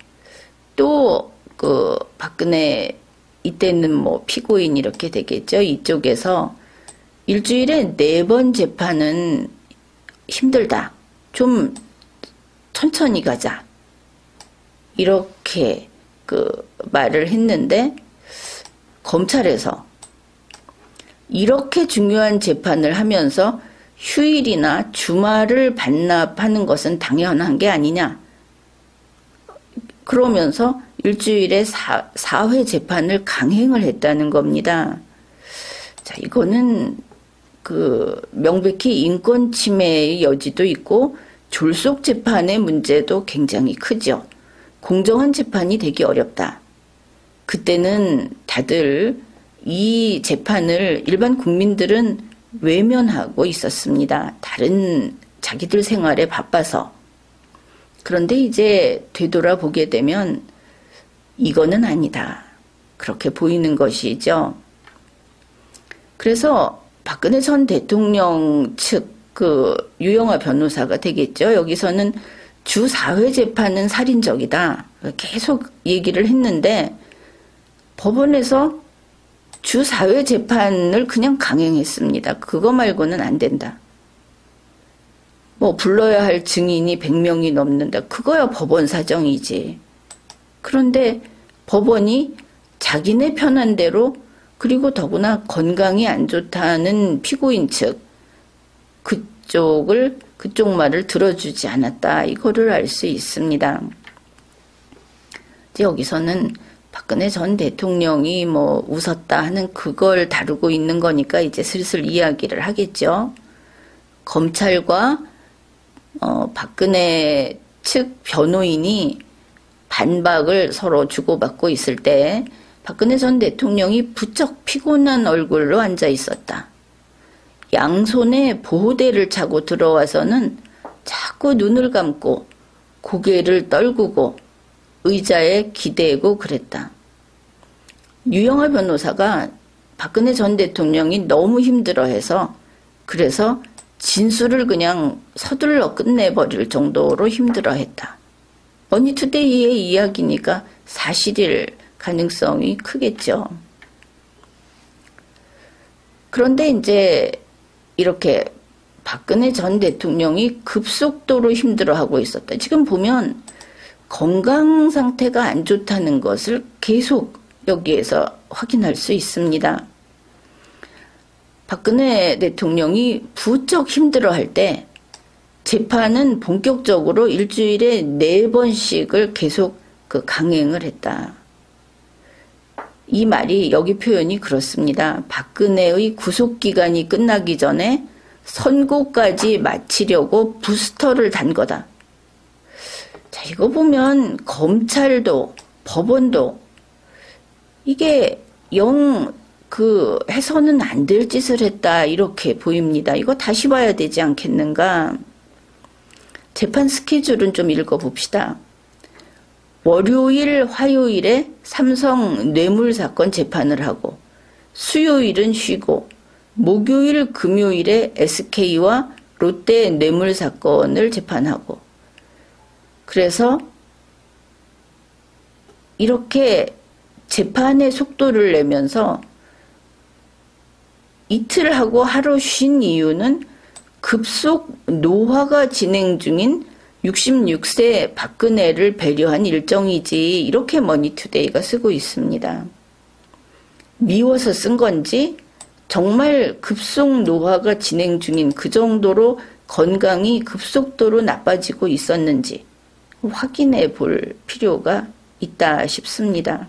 또 그 박근혜, 이때는 뭐 피고인 이렇게 되겠죠. 이쪽에서 일주일에 4번 재판은 힘들다. 좀 천천히 가자. 이렇게 그 말을 했는데, 검찰에서 이렇게 중요한 재판을 하면서 휴일이나 주말을 반납하는 것은 당연한 게 아니냐. 그러면서 일주일에 4회 재판을 강행을 했다는 겁니다. 자, 이거는 그 명백히 인권 침해의 여지도 있고 졸속 재판의 문제도 굉장히 크죠. 공정한 재판이 되기 어렵다. 그때는 다들 이 재판을 일반 국민들은 외면하고 있었습니다. 다른 자기들 생활에 바빠서. 그런데 이제 되돌아보게 되면 이거는 아니다. 그렇게 보이는 것이죠. 그래서 박근혜 전 대통령 측 그 유영하 변호사가 되겠죠. 여기서는 주 4회 재판은 살인적이다. 계속 얘기를 했는데 법원에서 주 4회 재판을 그냥 강행했습니다. 그거 말고는 안 된다. 뭐 불러야 할 증인이 100명이 넘는다. 그거야 법원 사정이지. 그런데 법원이 자기네 편한 대로, 그리고 더구나 건강이 안 좋다는 피고인 측 그쪽 말을 들어주지 않았다. 이거를 알 수 있습니다. 이제 여기서는 박근혜 전 대통령이 뭐 웃었다 하는 그걸 다루고 있는 거니까 이제 슬슬 이야기를 하겠죠. 검찰과 박근혜 측 변호인이 반박을 서로 주고받고 있을 때 박근혜 전 대통령이 부쩍 피곤한 얼굴로 앉아 있었다. 양손에 보호대를 차고 들어와서는 자꾸 눈을 감고 고개를 떨구고 의자에 기대고 그랬다. 유영하 변호사가 박근혜 전 대통령이 너무 힘들어해서, 그래서 진술을 그냥 서둘러 끝내버릴 정도로 힘들어했다. 머니투데이의 이야기니까 사실일 가능성이 크겠죠. 그런데 이제 이렇게 박근혜 전 대통령이 급속도로 힘들어하고 있었다. 지금 보면 건강 상태가 안 좋다는 것을 계속 여기에서 확인할 수 있습니다. 박근혜 대통령이 부쩍 힘들어할 때 재판은 본격적으로 일주일에 4번씩을 계속 강행을 했다. 이 말이, 여기 표현이 그렇습니다. 박근혜의 구속기간이 끝나기 전에 선고까지 마치려고 부스터를 단 거다. 자, 이거 보면 검찰도 법원도 이게 해서는 안 될 짓을 했다 이렇게 보입니다. 이거 다시 봐야 되지 않겠는가? 재판 스케줄은 좀 읽어봅시다. 월요일, 화요일에 삼성 뇌물 사건 재판을 하고 수요일은 쉬고 목요일, 금요일에 SK와 롯데 뇌물 사건을 재판하고 그래서 이렇게 재판의 속도를 내면서 이틀 하고 하루 쉰 이유는 급속 노화가 진행 중인 66세 박근혜를 배려한 일정이지 이렇게 머니투데이가 쓰고 있습니다. 미워서 쓴 건지 정말 급속 노화가 진행 중인 그 정도로 건강이 급속도로 나빠지고 있었는지 확인해 볼 필요가 있다 싶습니다.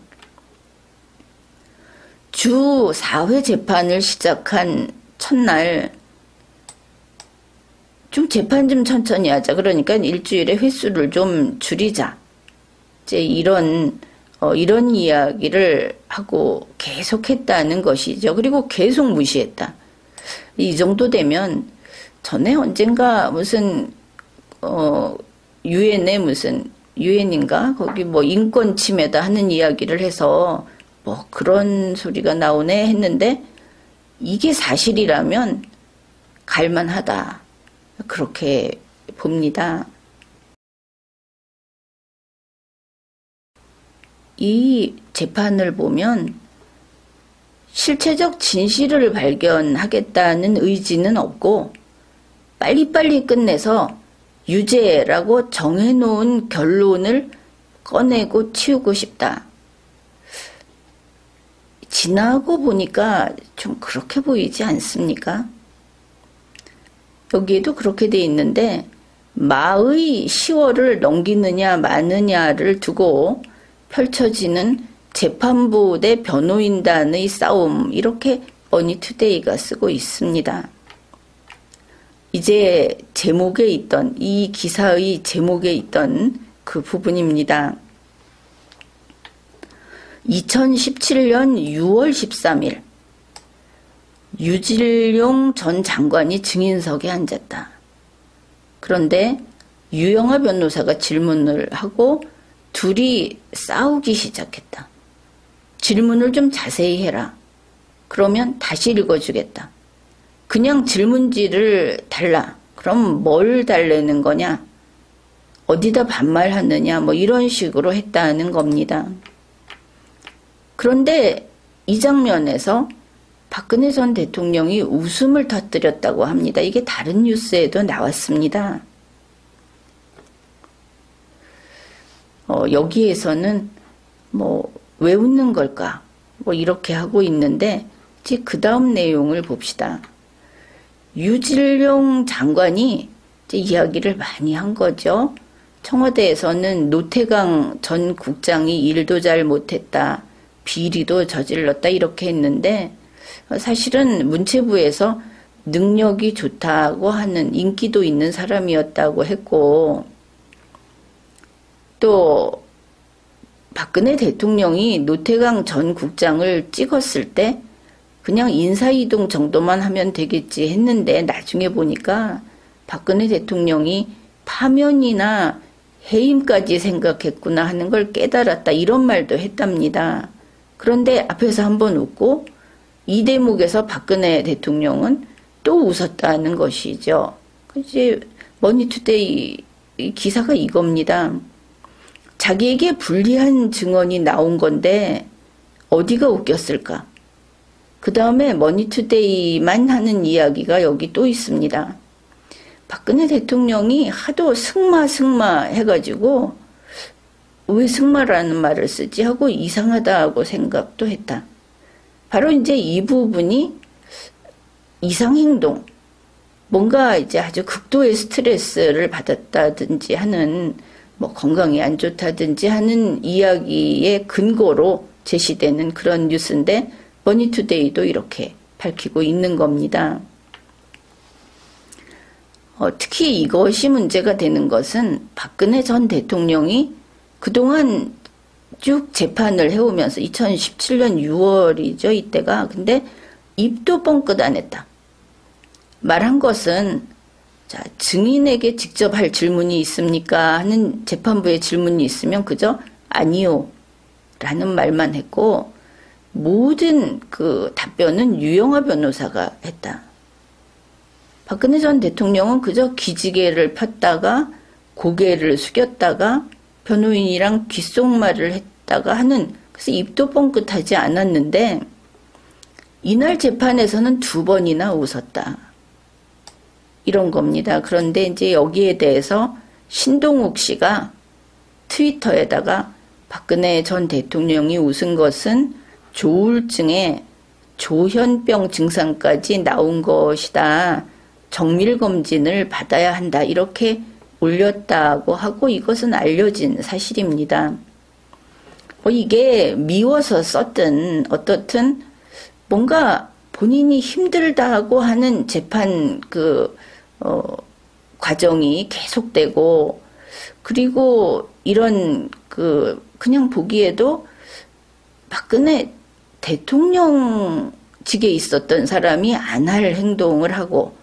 주 4회 재판을 시작한 첫날 좀 재판 좀 천천히 하자. 그러니까 일주일에 횟수를 좀 줄이자. 이제 이런 이야기를 하고 계속했다는 것이죠. 그리고 계속 무시했다. 이 정도 되면 전에 언젠가 무슨 유엔인가 거기 뭐 인권 침해다 하는 이야기를 해서 뭐 그런 소리가 나오네 했는데 이게 사실이라면 갈만하다. 그렇게 봅니다. 이 재판을 보면 실체적 진실을 발견하겠다는 의지는 없고 빨리빨리 끝내서 유죄라고 정해놓은 결론을 꺼내고 치우고 싶다. 지나고 보니까 좀 그렇게 보이지 않습니까? 여기에도 그렇게 돼 있는데 마의 10월을 넘기느냐 마느냐를 두고 펼쳐지는 재판부 대 변호인단의 싸움 이렇게 머니투데이가 쓰고 있습니다. 이제 제목에 있던 이 기사의 제목에 있던 그 부분입니다. 2017년 6월 13일 유질용 전 장관이 증인석에 앉았다. 그런데 유영하 변호사가 질문을 하고 둘이 싸우기 시작했다. 질문을 좀 자세히 해라. 그러면 다시 읽어주겠다. 그냥 질문지를 달라. 그럼 뭘 달래는 거냐? 어디다 반말하느냐? 뭐 이런 식으로 했다는 겁니다. 그런데 이 장면에서 박근혜 전 대통령이 웃음을 터뜨렸다고 합니다. 이게 다른 뉴스에도 나왔습니다. 여기에서는 뭐 왜 웃는 걸까? 뭐 이렇게 하고 있는데 이제 그 다음 내용을 봅시다. 유질용 장관이 이제 이야기를 많이 한 거죠. 청와대에서는 노태강 전 국장이 일도 잘 못했다. 비리도 저질렀다 이렇게 했는데 사실은 문체부에서 능력이 좋다고 하는 인기도 있는 사람이었다고 했고 또 박근혜 대통령이 노태강 전 국장을 찍었을 때 그냥 인사이동 정도만 하면 되겠지 했는데 나중에 보니까 박근혜 대통령이 파면이나 해임까지 생각했구나 하는 걸 깨달았다 이런 말도 했답니다. 그런데 앞에서 한번 웃고 이 대목에서 박근혜 대통령은 또 웃었다는 것이죠. 이제 머니투데이 기사가 이겁니다. 자기에게 불리한 증언이 나온 건데 어디가 웃겼을까? 그 다음에 머니투데이만 하는 이야기가 여기 또 있습니다. 박근혜 대통령이 하도 승마 해가지고 왜 승마라는 말을 쓰지 하고 이상하다고 생각도 했다. 바로 이제 이 부분이 이상행동, 뭔가 이제 아주 극도의 스트레스를 받았다든지 하는 뭐 건강이 안 좋다든지 하는 이야기의 근거로 제시되는 그런 뉴스인데 머니투데이도 이렇게 밝히고 있는 겁니다. 특히 이것이 문제가 되는 것은 박근혜 전 대통령이 그동안 쭉 재판을 해오면서 2017년 6월이죠, 이때가. 근데 입도 뻥끗 안 했다. 말한 것은 자, 증인에게 직접 할 질문이 있습니까? 하는 재판부의 질문이 있으면 그저 아니요 라는 말만 했고, 모든 그 답변은 유영하 변호사가 했다. 박근혜 전 대통령은 그저 기지개를 폈다가 고개를 숙였다가 변호인이랑 귓속말을 했다가 하는, 그래서 입도 뻥끗하지 않았는데 이날 재판에서는 2번이나 웃었다. 이런 겁니다. 그런데 이제 여기에 대해서 신동욱 씨가 트위터에다가 박근혜 전 대통령이 웃은 것은 조울증에 조현병 증상까지 나온 것이다. 정밀검진을 받아야 한다. 이렇게 올렸다고 하고, 이것은 알려진 사실입니다. 이게 미워서 썼든 어떻든 뭔가 본인이 힘들다고 하는 재판 과정이 계속되고, 그리고 이런 그냥 보기에도 박근혜 대통령직에 있었던 사람이 안 할 행동을 하고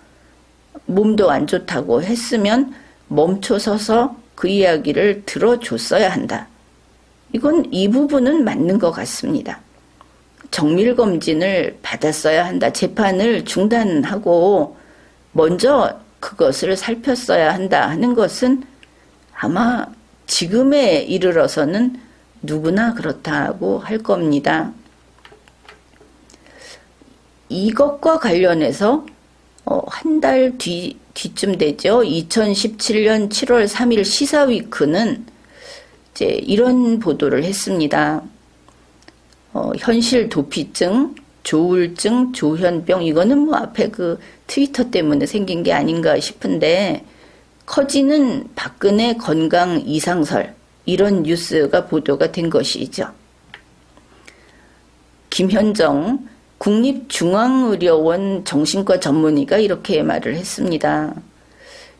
몸도 안 좋다고 했으면 멈춰서서 그 이야기를 들어줬어야 한다. 이건 이 부분은 맞는 것 같습니다. 정밀검진을 받았어야 한다. 재판을 중단하고 먼저 그것을 살폈어야 한다 하는 것은 아마 지금에 이르러서는 누구나 그렇다고 할 겁니다. 이것과 관련해서 한 달 뒤쯤 되죠. 2017년 7월 3일 시사위크는 이제 이런 보도를 했습니다. 현실 도피증, 조울증, 조현병, 이거는 뭐 앞에 그 트위터 때문에 생긴 게 아닌가 싶은데, 커지는 박근혜 건강 이상설, 이런 뉴스가 보도가 된 것이죠. 김현정 국립중앙의료원 정신과 전문의가 이렇게 말을 했습니다.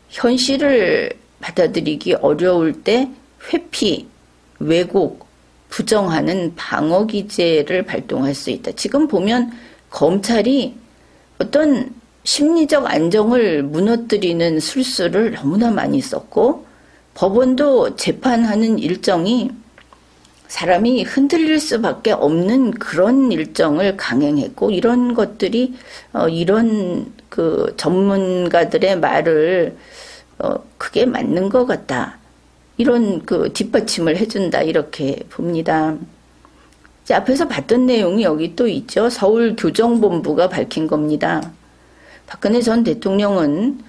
현실을 받아들이기 어려울 때 회피, 왜곡, 부정하는 방어기제를 발동할 수 있다. 지금 보면 검찰이 어떤 심리적 안정을 무너뜨리는 술수를 너무나 많이 썼고, 법원도 재판하는 일정이 사람이 흔들릴 수밖에 없는 그런 일정을 강행했고, 이런 것들이 이런 그 전문가들의 말을 그게 맞는 것 같다. 이런 그 뒷받침을 해준다. 이렇게 봅니다. 이제 앞에서 봤던 내용이 여기 또 있죠. 서울교정본부가 밝힌 겁니다. 박근혜 전 대통령은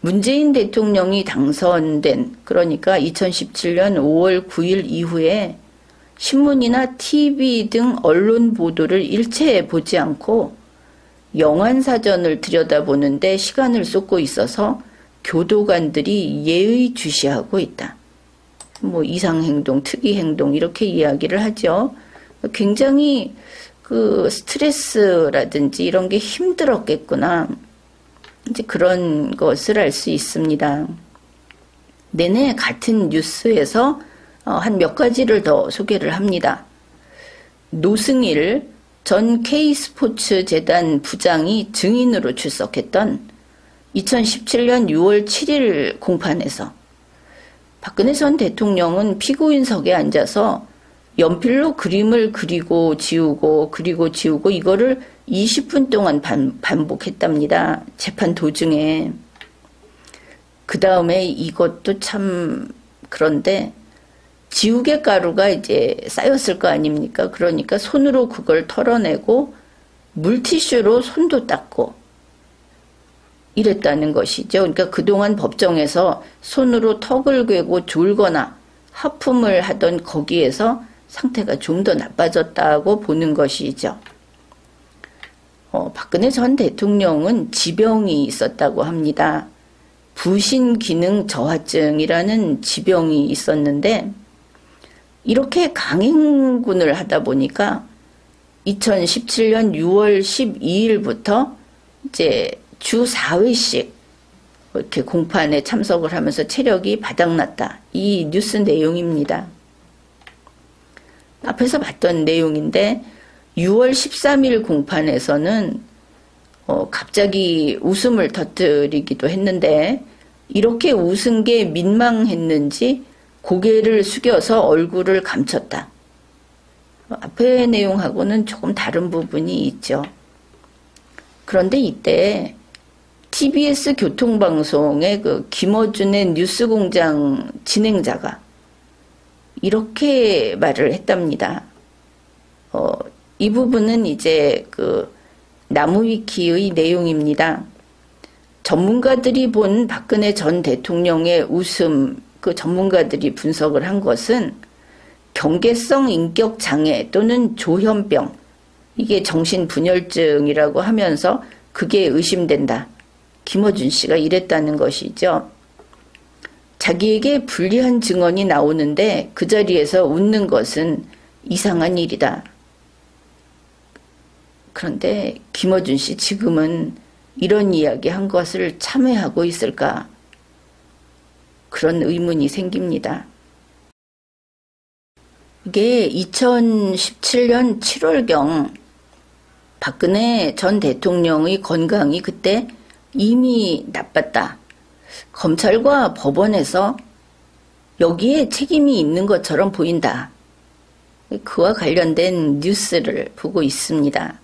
문재인 대통령이 당선된, 그러니까 2017년 5월 9일 이후에 신문이나 TV 등 언론 보도를 일체 보지 않고 영안사전을 들여다보는데 시간을 쏟고 있어서 교도관들이 예의주시하고 있다. 뭐 이상행동, 특이행동 이렇게 이야기를 하죠. 굉장히 그 스트레스라든지 이런 게 힘들었겠구나. 이제 그런 것을 알 수 있습니다. 내내 같은 뉴스에서 한 몇 가지를 더 소개를 합니다. 노승일 전 K스포츠재단 부장이 증인으로 출석했던 2017년 6월 7일 공판에서 박근혜 전 대통령은 피고인석에 앉아서 연필로 그림을 그리고 지우고 이거를 20분 동안 반복했답니다. 재판 도중에. 그 다음에 이것도 참 그런데 지우개 가루가 이제 쌓였을 거 아닙니까? 그러니까 손으로 그걸 털어내고 물티슈로 손도 닦고 이랬다는 것이죠. 그러니까 그동안 법정에서 손으로 턱을 괴고 졸거나 하품을 하던 거기에서 상태가 좀 더 나빠졌다고 보는 것이죠. 박근혜 전 대통령은 지병이 있었다고 합니다. 부신기능 저하증이라는 지병이 있었는데, 이렇게 강행군을 하다 보니까 2017년 6월 12일부터 이제 주 4회씩 이렇게 공판에 참석을 하면서 체력이 바닥났다. 이 뉴스 내용입니다. 앞에서 봤던 내용인데 6월 13일 공판에서는 갑자기 웃음을 터뜨리기도 했는데 이렇게 웃은 게 민망했는지 고개를 숙여서 얼굴을 감췄다. 앞의 내용하고는 조금 다른 부분이 있죠. 그런데 이때 TBS 교통방송의 그 김어준의 뉴스공장 진행자가 이렇게 말을 했답니다. 이 부분은 이제 그 나무위키의 내용입니다. 전문가들이 본 박근혜 전 대통령의 웃음, 그 전문가들이 분석을 한 것은 경계성 인격 장애 또는 조현병, 이게 정신분열증이라고 하면서 그게 의심된다. 김어준 씨가 이랬다는 것이죠. 자기에게 불리한 증언이 나오는데 그 자리에서 웃는 것은 이상한 일이다. 그런데 김어준 씨 지금은 이런 이야기 한 것을 참회하고 있을까? 그런 의문이 생깁니다. 이게 2017년 7월경 박근혜 전 대통령의 건강이 그때 이미 나빴다. 검찰과 법원에서 여기에 책임이 있는 것처럼 보인다. 그와 관련된 뉴스를 보고 있습니다.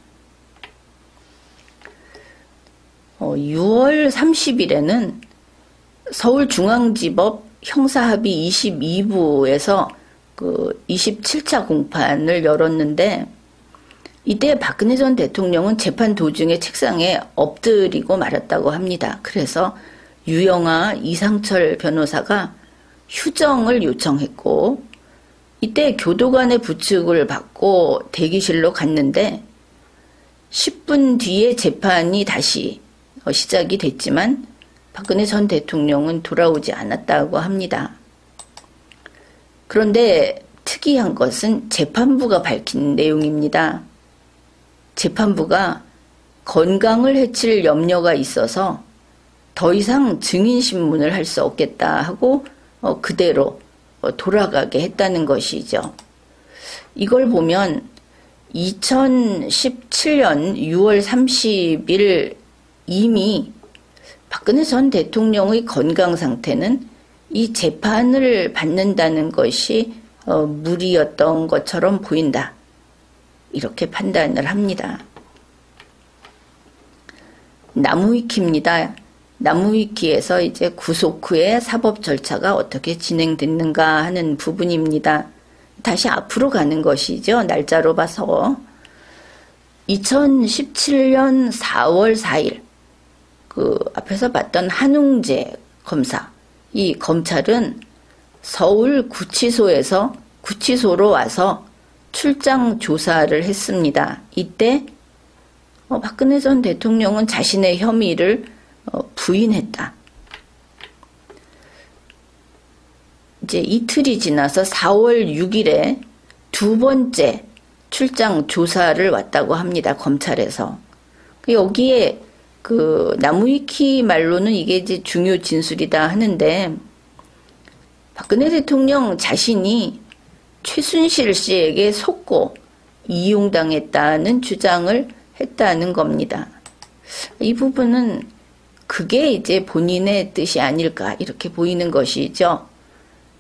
6월 30일에는 서울중앙지법 형사합의 22부에서 그 27차 공판을 열었는데 이때 박근혜 전 대통령은 재판 도중에 책상에 엎드리고 말았다고 합니다. 그래서 유영아 이상철 변호사가 휴정을 요청했고 이때 교도관의 부축을 받고 대기실로 갔는데 10분 뒤에 재판이 다시 시작이 됐지만 박근혜 전 대통령은 돌아오지 않았다고 합니다. 그런데 특이한 것은 재판부가 밝힌 내용입니다. 재판부가 건강을 해칠 염려가 있어서 더 이상 증인신문을 할 수 없겠다 하고 그대로 돌아가게 했다는 것이죠. 이걸 보면 2017년 6월 30일 이미 박근혜 전 대통령의 건강 상태는 이 재판을 받는다는 것이 무리였던 것처럼 보인다. 이렇게 판단을 합니다. 나무위키입니다. 나무위키에서 이제 구속 후에 사법 절차가 어떻게 진행됐는가 하는 부분입니다. 다시 앞으로 가는 것이죠. 날짜로 봐서 2017년 4월 4일 그 앞에서 봤던 한웅재 검사, 이 검찰은 서울 구치소로 와서 출장 조사를 했습니다. 이때 박근혜 전 대통령은 자신의 혐의를 부인했다. 이제 이틀이 지나서 4월 6일에 두 번째 출장 조사를 왔다고 합니다. 검찰에서. 여기에 그 나무위키 말로는 이게 이제 중요 진술이다 하는데 박근혜 대통령 자신이 최순실 씨에게 속고 이용당했다는 주장을 했다는 겁니다. 이 부분은 그게 이제 본인의 뜻이 아닐까 이렇게 보이는 것이죠.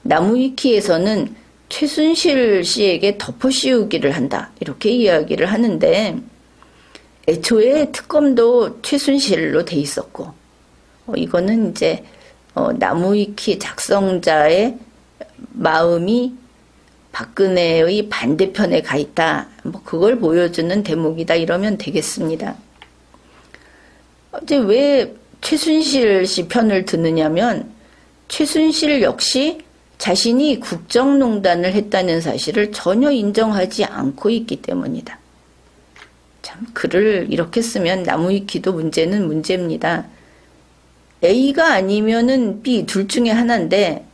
나무위키에서는 최순실 씨에게 덮어씌우기를 한다 이렇게 이야기를 하는데 애초에 특검도 최순실로 돼 있었고 이거는 이제 나무위키 작성자의 마음이 박근혜의 반대편에 가 있다. 그걸 보여주는 대목이다 이러면 되겠습니다. 이제 왜 최순실 씨 편을 드느냐면 최순실 역시 자신이 국정농단을 했다는 사실을 전혀 인정하지 않고 있기 때문이다. 참 글을 이렇게 쓰면 나무위키도 문제는 문제입니다. A가 아니면은 B 둘 중에 하나인데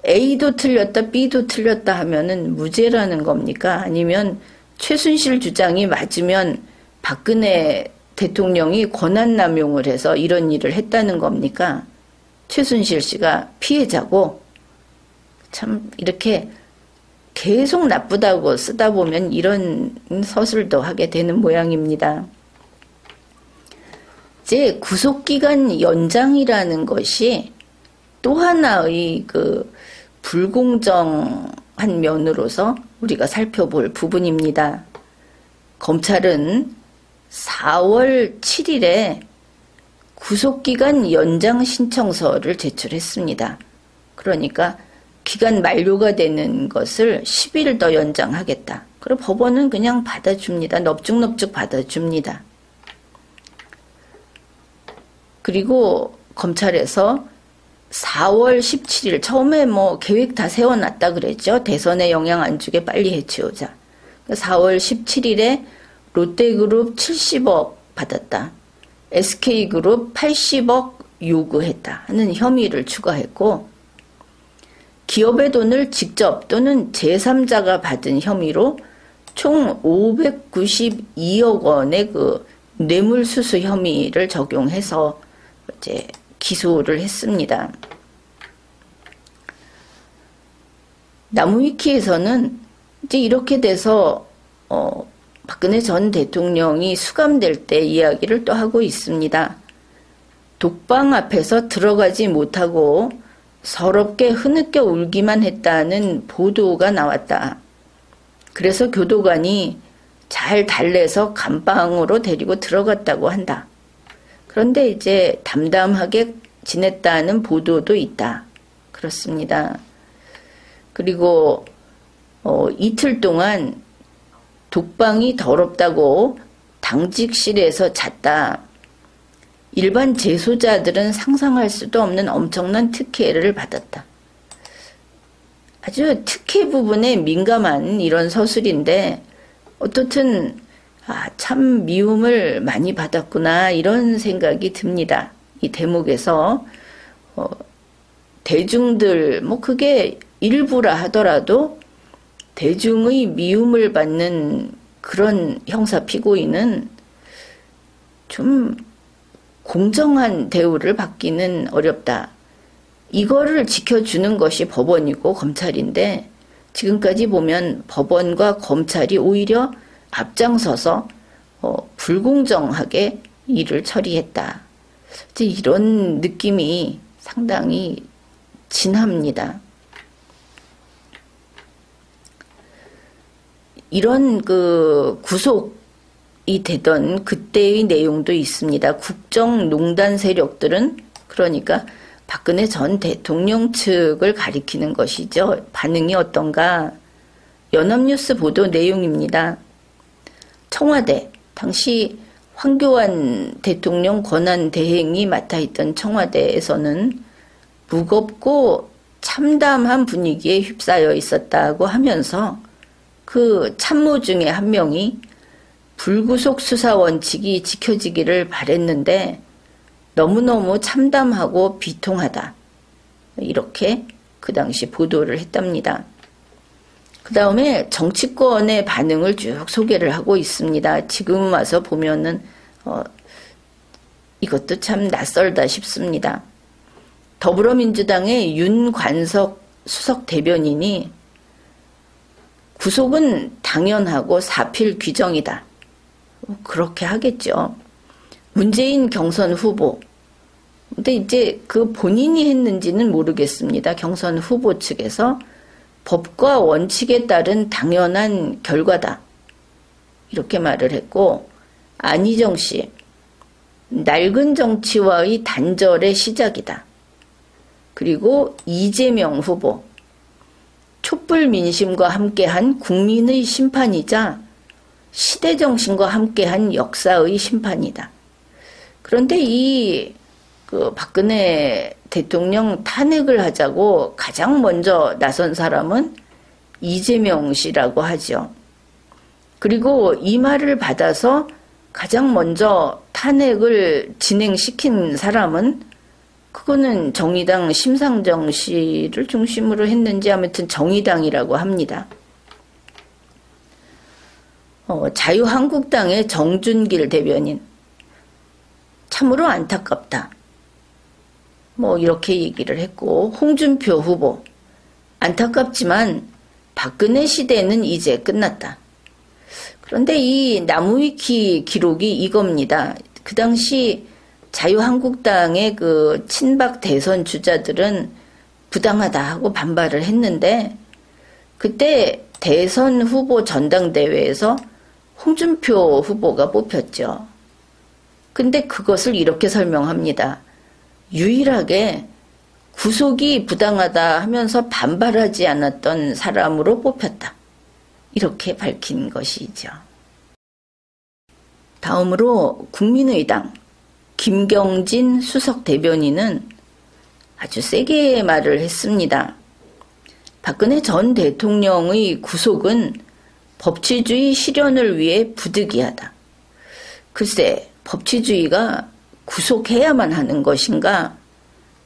A도 틀렸다 B도 틀렸다 하면은 무죄라는 겁니까? 아니면 최순실 주장이 맞으면 박근혜 대통령이 권한남용을 해서 이런 일을 했다는 겁니까? 최순실 씨가 피해자고 참 이렇게 계속 나쁘다고 쓰다 보면 이런 서술도 하게 되는 모양입니다. 이제 구속기간 연장이라는 것이 또 하나의 그 불공정한 면으로서 우리가 살펴볼 부분입니다. 검찰은 4월 7일에 구속기간 연장 신청서를 제출했습니다. 그러니까 기간 만료가 되는 것을 10일 더 연장하겠다. 그리고 법원은 그냥 받아줍니다. 넙죽넙죽 받아줍니다. 그리고 검찰에서 4월 17일 처음에 뭐 계획 다 세워놨다 그랬죠. 대선에 영향 안 주게 빨리 해치우자. 4월 17일에 롯데그룹 70억 받았다. SK그룹 80억 요구했다 하는 혐의를 추가했고, 기업의 돈을 직접 또는 제3자가 받은 혐의로 총 592억 원의 그 뇌물수수 혐의를 적용해서 이제 기소를 했습니다. 나무위키에서는 이제 이렇게 돼서 박근혜 전 대통령이 수감될 때 이야기를 또 하고 있습니다. 독방 앞에서 들어가지 못하고 서럽게 흐느껴 울기만 했다는 보도가 나왔다. 그래서 교도관이 잘 달래서 감방으로 데리고 들어갔다고 한다. 그런데 이제 담담하게 지냈다는 보도도 있다. 그렇습니다. 그리고 이틀 동안 독방이 더럽다고 당직실에서 잤다. 일반 재소자들은 상상할 수도 없는 엄청난 특혜를 받았다. 아주 특혜 부분에 민감한 이런 서술인데 어떻든 참 미움을 많이 받았구나 이런 생각이 듭니다. 이 대목에서 대중들 뭐 그게 일부라 하더라도 대중의 미움을 받는 그런 형사 피고인은 좀 공정한 대우를 받기는 어렵다. 이거를 지켜주는 것이 법원이고 검찰인데 지금까지 보면 법원과 검찰이 오히려 앞장서서 불공정하게 일을 처리했다. 이제 이런 느낌이 상당히 진합니다. 이런 그 구속이 되던 그때의 내용도 있습니다. 국정농단 세력들은 그러니까 박근혜 전 대통령 측을 가리키는 것이죠. 반응이 어떤가? 연합뉴스 보도 내용입니다. 청와대, 당시 황교안 대통령 권한대행이 맡아있던 청와대에서는 무겁고 참담한 분위기에 휩싸여 있었다고 하면서 그 참모 중에 한 명이 불구속 수사 원칙이 지켜지기를 바랬는데 너무너무 참담하고 비통하다. 이렇게 그 당시 보도를 했답니다. 그 다음에 정치권의 반응을 쭉 소개를 하고 있습니다. 지금 와서 보면은 이것도 참 낯설다 싶습니다. 더불어민주당의 윤관석 수석 대변인이 구속은 당연하고 사필 규정이다. 그렇게 하겠죠. 문재인 경선 후보. 근데 이제 그 본인이 했는지는 모르겠습니다. 경선 후보 측에서 법과 원칙에 따른 당연한 결과다. 이렇게 말을 했고, 안희정 씨, 낡은 정치와의 단절의 시작이다. 그리고 이재명 후보, 촛불 민심과 함께한 국민의 심판이자 시대정신과 함께한 역사의 심판이다. 그런데 그 박근혜 대통령 탄핵을 하자고 가장 먼저 나선 사람은 이재명 씨라고 하죠. 그리고 이 말을 받아서 가장 먼저 탄핵을 진행시킨 사람은 그거는 정의당 심상정 씨를 중심으로 했는지 아무튼 정의당이라고 합니다. 자유한국당의 정준길 대변인, 참으로 안타깝다. 뭐 이렇게 얘기를 했고, 홍준표 후보, 안타깝지만 박근혜 시대는 이제 끝났다. 그런데 이 나무위키 기록이 이겁니다. 그 당시 자유한국당의 그 친박 대선 주자들은 부당하다 하고 반발을 했는데, 그때 대선 후보 전당대회에서 홍준표 후보가 뽑혔죠. 근데 그것을 이렇게 설명합니다. 유일하게 구속이 부당하다 하면서 반발하지 않았던 사람으로 뽑혔다. 이렇게 밝힌 것이죠. 다음으로 국민의당 김경진 수석 대변인은 아주 세게 말을 했습니다. 박근혜 전 대통령의 구속은 법치주의 실현을 위해 부득이하다. 글쎄, 법치주의가 구속해야만 하는 것인가?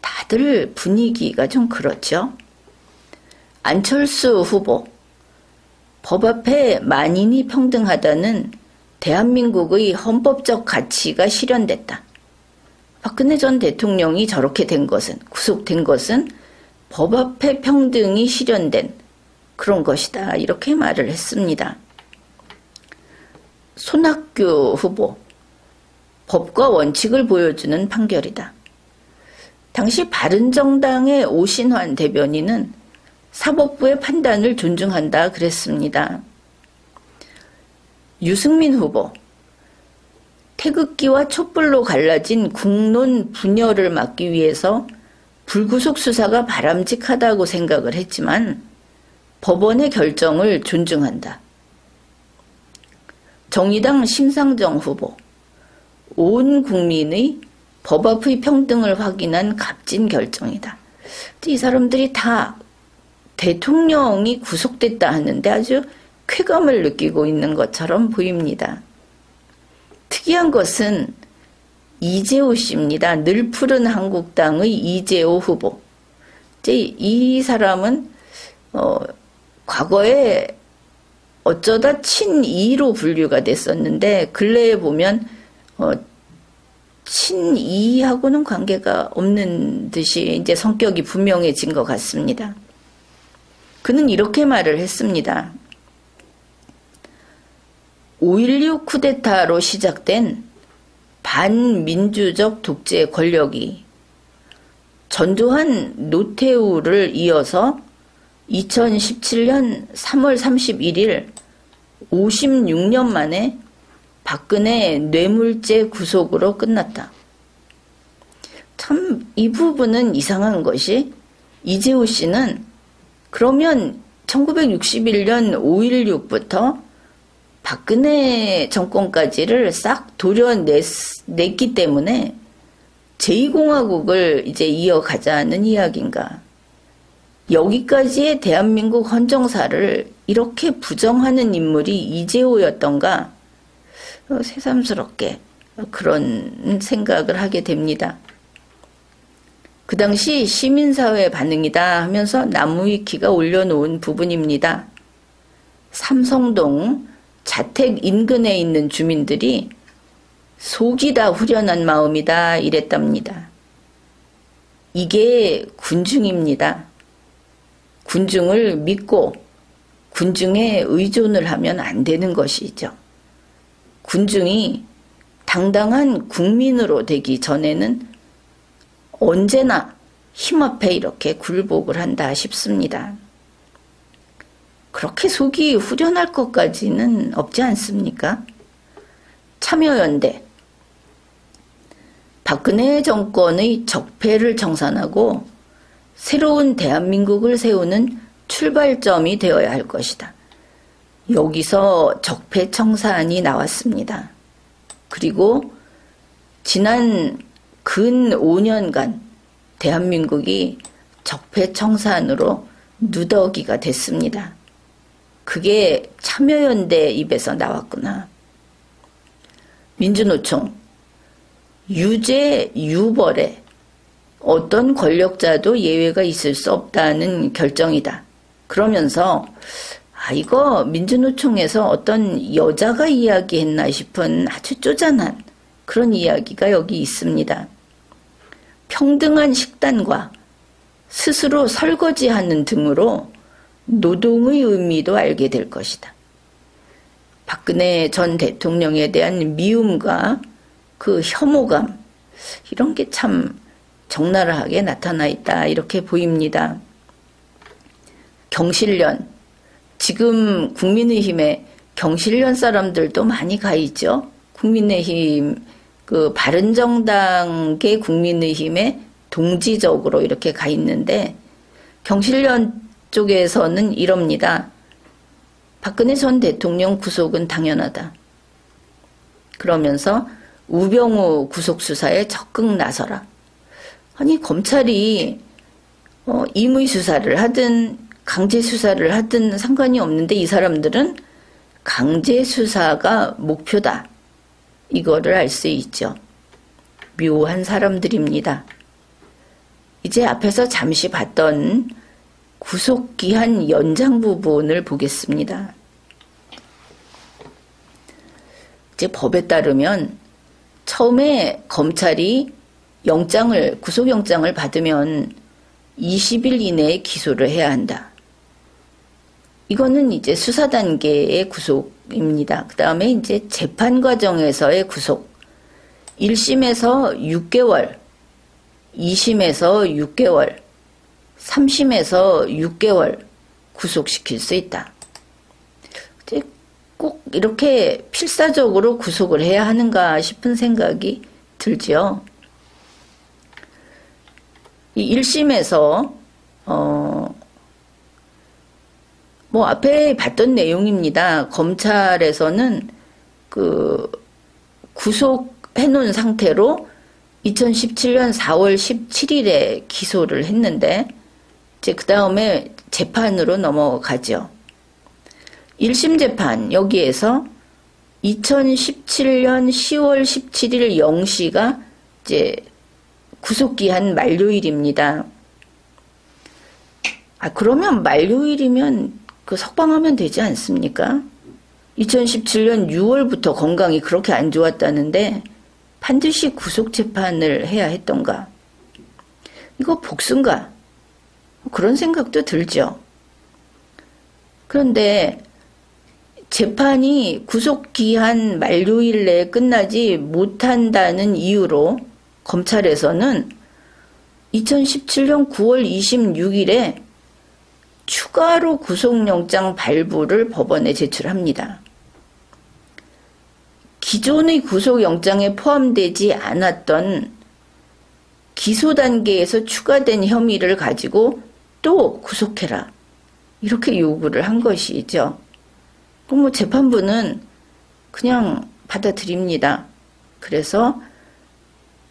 다들 분위기가 좀 그렇죠. 안철수 후보, 법 앞에 만인이 평등하다는 대한민국의 헌법적 가치가 실현됐다. 박근혜 전 대통령이 저렇게 된 것은, 구속된 것은 법 앞에 평등이 실현된 그런 것이다. 이렇게 말을 했습니다. 손학규 후보, 법과 원칙을 보여주는 판결이다. 당시 바른정당의 오신환 대변인은 사법부의 판단을 존중한다 그랬습니다. 유승민 후보, 태극기와 촛불로 갈라진 국론 분열을 막기 위해서 불구속 수사가 바람직하다고 생각을 했지만 법원의 결정을 존중한다. 정의당 심상정 후보, 온 국민의 법 앞의 평등을 확인한 값진 결정이다. 이 사람들이 다 대통령이 구속됐다 하는데 아주 쾌감을 느끼고 있는 것처럼 보입니다. 특이한 것은 이재호 씨입니다. 늘 푸른 한국당의 이재호 후보. 이 사람은 과거에 어쩌다 친이로 분류가 됐었는데 근래에 보면 친이하고는 관계가 없는 듯이 이제 성격이 분명해진 것 같습니다. 그는 이렇게 말을 했습니다. 5.16 쿠데타로 시작된 반민주적 독재 권력이 전두환 노태우를 이어서 2017년 3월 31일 56년 만에 박근혜 뇌물죄 구속으로 끝났다. 참 이 부분은 이상한 것이 이재호 씨는 그러면 1961년 5.16부터 박근혜 정권까지를 싹 도려냈기 때문에 제2공화국을 이제 이어가자는 이야기인가. 여기까지의 대한민국 헌정사를 이렇게 부정하는 인물이 이재호였던가. 새삼스럽게 그런 생각을 하게 됩니다. 그 당시 시민사회 반응이다 하면서 나무위키가 올려놓은 부분입니다. 삼성동 자택 인근에 있는 주민들이 속이 다 후련한 마음이다 이랬답니다. 이게 군중입니다. 군중을 믿고 군중에 의존을 하면 안 되는 것이죠. 군중이 당당한 국민으로 되기 전에는 언제나 힘 앞에 이렇게 굴복을 한다 싶습니다. 그렇게 속이 후련할 것까지는 없지 않습니까? 참여연대, 박근혜 정권의 적폐를 청산하고 새로운 대한민국을 세우는 출발점이 되어야 할 것이다. 여기서 적폐 청산이 나왔습니다. 그리고 지난 근 5년간 대한민국이 적폐 청산으로 누더기가 됐습니다. 그게 참여연대 입에서 나왔구나. 민주노총, 유죄 유벌에 어떤 권력자도 예외가 있을 수 없다는 결정이다. 그러면서 이거 민주노총에서 어떤 여자가 이야기했나 싶은 아주 쪼잔한 그런 이야기가 여기 있습니다. 평등한 식단과 스스로 설거지하는 등으로 노동의 의미도 알게 될 것이다. 박근혜 전 대통령에 대한 미움과 그 혐오감, 이런 게 참 적나라하게 나타나 있다, 이렇게 보입니다. 경실련, 지금 국민의힘에 경실련 사람들도 많이 가 있죠. 국민의힘, 그 바른정당계 국민의힘에 동지적으로 이렇게 가 있는데, 경실련 쪽에서는 이럽니다. 박근혜 전 대통령 구속은 당연하다. 그러면서 우병우 구속 수사에 적극 나서라. 아니, 검찰이 임의 수사를 하든 강제 수사를 하든 상관이 없는데, 이 사람들은 강제 수사가 목표다, 이거를 알 수 있죠. 묘한 사람들입니다. 이제 앞에서 잠시 봤던 구속기한 연장 부분을 보겠습니다. 이제 법에 따르면 처음에 검찰이 구속영장을 받으면 20일 이내에 기소를 해야 한다. 이거는 이제 수사 단계의 구속입니다. 그 다음에 이제 재판 과정에서의 구속. 1심에서 6개월, 2심에서 6개월, 3심에서 6개월 구속시킬 수 있다. 이제 꼭 이렇게 필사적으로 구속을 해야 하는가 싶은 생각이 들죠. 이 1심에서 뭐 앞에 봤던 내용입니다. 검찰에서는 그 구속해 놓은 상태로 2017년 4월 17일에 기소를 했는데, 이제 그 다음에 재판으로 넘어가죠. 1심 재판, 여기에서 2017년 10월 17일 0시가 이제 구속기한 만료일입니다. 그러면 만료일이면 그 석방하면 되지 않습니까? 2017년 6월부터 건강이 그렇게 안 좋았다는데 반드시 구속재판을 해야 했던가? 이거 복수인가? 그런 생각도 들죠. 그런데 재판이 구속기한 만료일 내에 끝나지 못한다는 이유로 검찰에서는 2017년 9월 26일에 추가로 구속영장 발부를 법원에 제출합니다. 기존의 구속영장에 포함되지 않았던 기소 단계에서 추가된 혐의를 가지고 또 구속해라, 이렇게 요구를 한 것이죠. 그럼 뭐 재판부는 그냥 받아들입니다. 그래서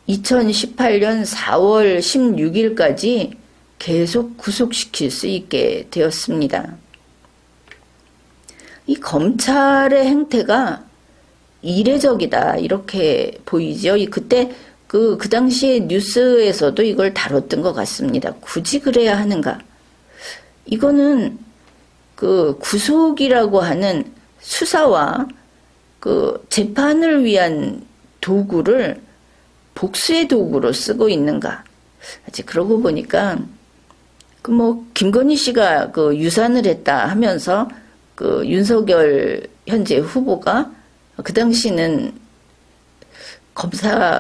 2018년 4월 16일까지 계속 구속시킬 수 있게 되었습니다. 이 검찰의 행태가 이례적이다, 이렇게 보이죠. 그때 그 당시에 뉴스에서도 이걸 다뤘던 것 같습니다. 굳이 그래야 하는가? 이거는 그 구속이라고 하는 수사와 그 재판을 위한 도구를 복수의 도구로 쓰고 있는가? 아직 그러고 보니까 그 뭐 김건희 씨가 그 유산을 했다 하면서 그 윤석열 현재 후보가 그 당시는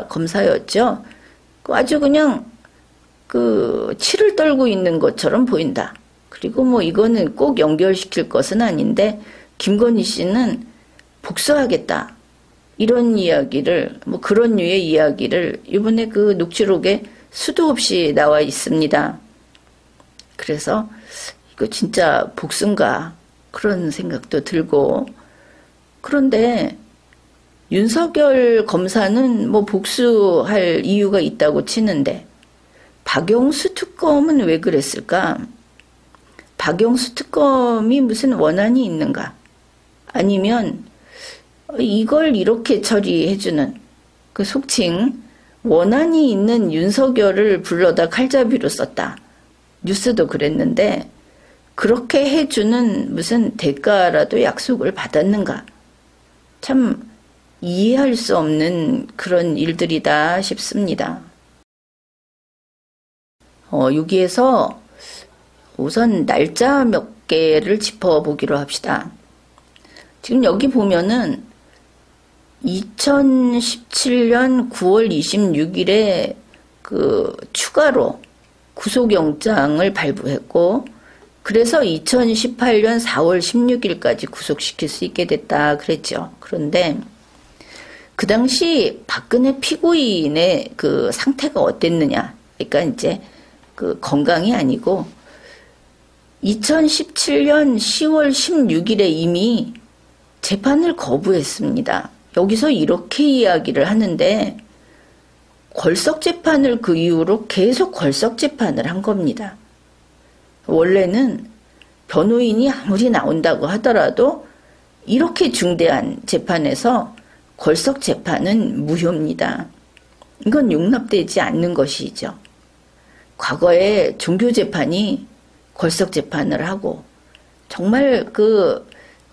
검사였죠. 아주 그냥 그 치를 떨고 있는 것처럼 보인다. 그리고 뭐 이거는 꼭 연결시킬 것은 아닌데 김건희 씨는 복수하겠다, 이런 이야기를, 뭐 그런 류의 이야기를 이번에 그 녹취록에 수도 없이 나와 있습니다. 그래서 이거 진짜 복수인가, 그런 생각도 들고. 그런데 윤석열 검사는 뭐 복수할 이유가 있다고 치는데 박영수 특검은 왜 그랬을까? 박영수 특검이 무슨 원한이 있는가? 아니면 이걸 이렇게 처리해주는, 그 속칭 원한이 있는 윤석열을 불러다 칼잡이로 썼다, 뉴스도 그랬는데 그렇게 해주는 무슨 대가라도 약속을 받았는가? 참 이해할 수 없는 그런 일들이다 싶습니다. 여기에서 우선 날짜 몇 개를 짚어보기로 합시다. 지금 여기 보면은 2017년 9월 26일에 그 추가로 구속영장을 발부했고, 그래서 2018년 4월 16일까지 구속시킬 수 있게 됐다 그랬죠. 그런데 그 당시 박근혜 피고인의 그 상태가 어땠느냐. 그러니까 이제 그 건강이 아니고 2017년 10월 16일에 이미 재판을 거부했습니다. 여기서 이렇게 이야기를 하는데 걸석재판을 그 이후로 계속 걸석재판을 한 겁니다. 원래는 변호인이 아무리 나온다고 하더라도 이렇게 중대한 재판에서 걸석재판은 무효입니다. 이건 용납되지 않는 것이죠. 과거에 종교재판이 걸석재판을 하고 정말 그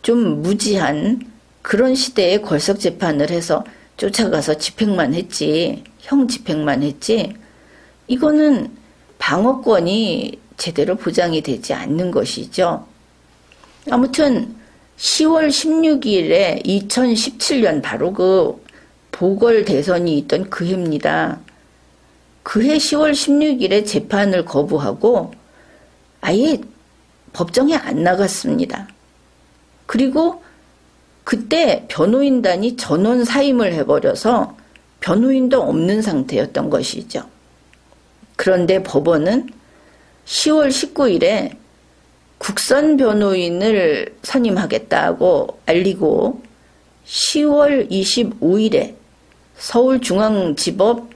좀 무지한 그런 시대에 걸석재판을 해서 쫓아가서 집행만 했지, 형 집행만 했지, 이거는 방어권이 제대로 보장이 되지 않는 것이죠. 아무튼 10월 16일에 2017년 바로 그 보궐대선이 있던 그 해입니다. 그해 10월 16일에 재판을 거부하고 아예 법정에 안 나갔습니다. 그리고 그때 변호인단이 전원 사임을 해버려서 변호인도 없는 상태였던 것이죠. 그런데 법원은 10월 19일에 국선 변호인을 선임하겠다고 알리고 10월 25일에 서울중앙지법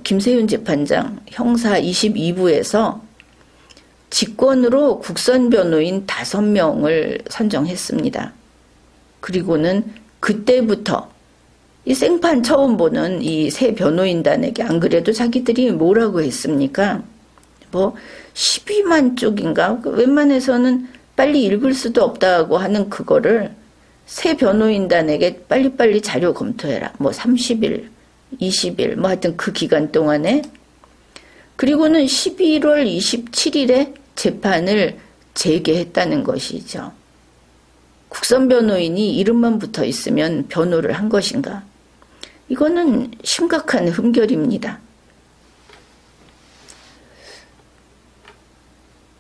김세윤 재판장 형사 22부에서 직권으로 국선 변호인 5명을 선정했습니다. 그리고는 그때부터 이 생판 처음 보는 이 새 변호인단에게 안 그래도 자기들이 뭐라고 했습니까? 뭐 12만 쪽인가? 웬만해서는 빨리 읽을 수도 없다고 하는 그거를 새 변호인단에게 빨리빨리 자료 검토해라. 뭐 30일, 20일, 뭐 하여튼 그 기간 동안에. 그리고는 11월 27일에 재판을 재개했다는 것이죠. 국선 변호인이 이름만 붙어 있으면 변호를 한 것인가? 이거는 심각한 흠결입니다.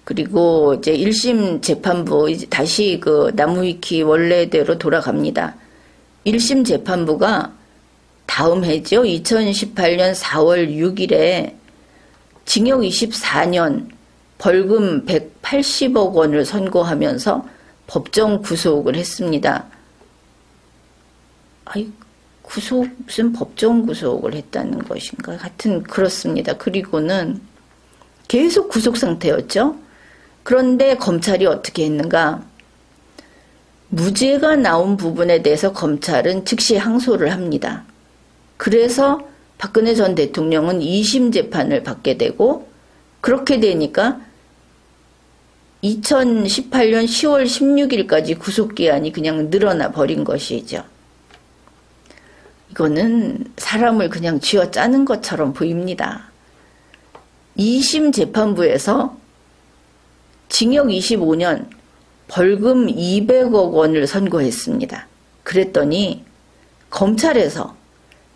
그리고 이제 1심 재판부 다시 그 나무위키 원래대로 돌아갑니다. 1심 재판부가 다음 해죠. 2018년 4월 6일에 징역 24년 벌금 180억 원을 선고하면서 법정 구속을 했습니다. 아이, 무슨 법정 구속을 했다는 것인가? 하여튼 그렇습니다. 그리고는 계속 구속 상태였죠. 그런데 검찰이 어떻게 했는가? 무죄가 나온 부분에 대해서 검찰은 즉시 항소를 합니다. 그래서 박근혜 전 대통령은 2심 재판을 받게 되고, 그렇게 되니까 2018년 10월 16일까지 구속기한이 그냥 늘어나 버린 것이죠. 이거는 사람을 그냥 쥐어짜는 것처럼 보입니다. 2심 재판부에서 징역 25년, 벌금 200억 원을 선고했습니다. 그랬더니 검찰에서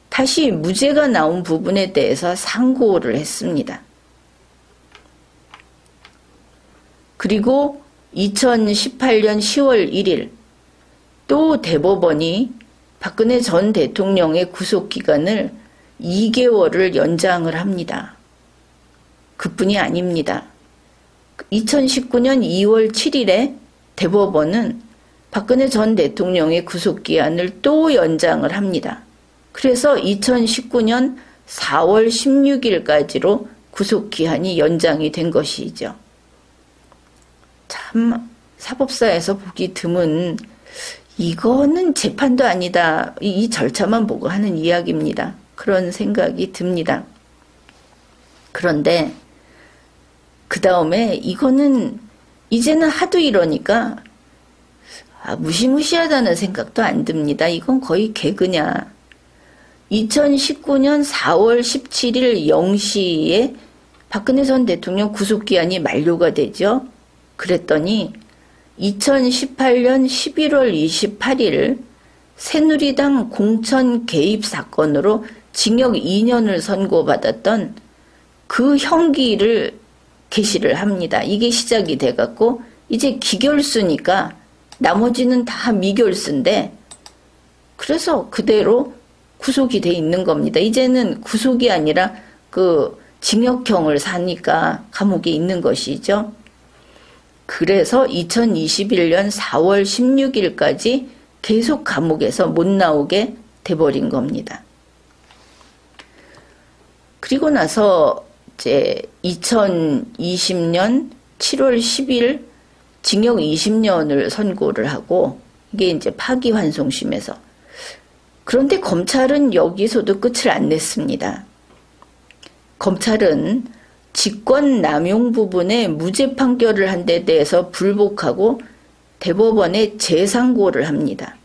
다시 무죄가 나온 부분에 대해서 상고를 했습니다. 그리고 2018년 10월 1일 또 대법원이 박근혜 전 대통령의 구속기간을 2개월을 연장을 합니다. 그뿐이 아닙니다. 2019년 2월 7일에 대법원은 박근혜 전 대통령의 구속기한을 또 연장을 합니다. 그래서 2019년 4월 16일까지로 구속기한이 연장이 된 것이죠. 참 사법사에서 보기 드문, 이거는 재판도 아니다, 이 절차만 보고 하는 이야기입니다. 그런 생각이 듭니다. 그런데 그 다음에 이거는 이제는 하도 이러니까 무시무시하다는 생각도 안 듭니다. 이건 거의 개그냐. 2019년 4월 17일 0시에 박근혜 전 대통령 구속기한이 만료가 되죠. 그랬더니 2018년 11월 28일 새누리당 공천 개입 사건으로 징역 2년을 선고받았던 그 형기를 게시를 합니다. 이게 시작이 돼갖고 이제 기결수니까 나머지는 다 미결수인데 그래서 그대로 구속이 돼 있는 겁니다. 이제는 구속이 아니라 그 징역형을 사니까 감옥에 있는 것이죠. 그래서 2021년 4월 16일까지 계속 감옥에서 못 나오게 돼버린 겁니다. 그리고 나서 이제 2020년 7월 10일 징역 20년을 선고를 하고 이게 이제 파기환송심에서 그런데 검찰은 여기서도 끝을 안 냈습니다. 검찰은 직권 남용 부분에 무죄 판결을 한 데 대해서 불복하고 대법원에 재상고를 합니다.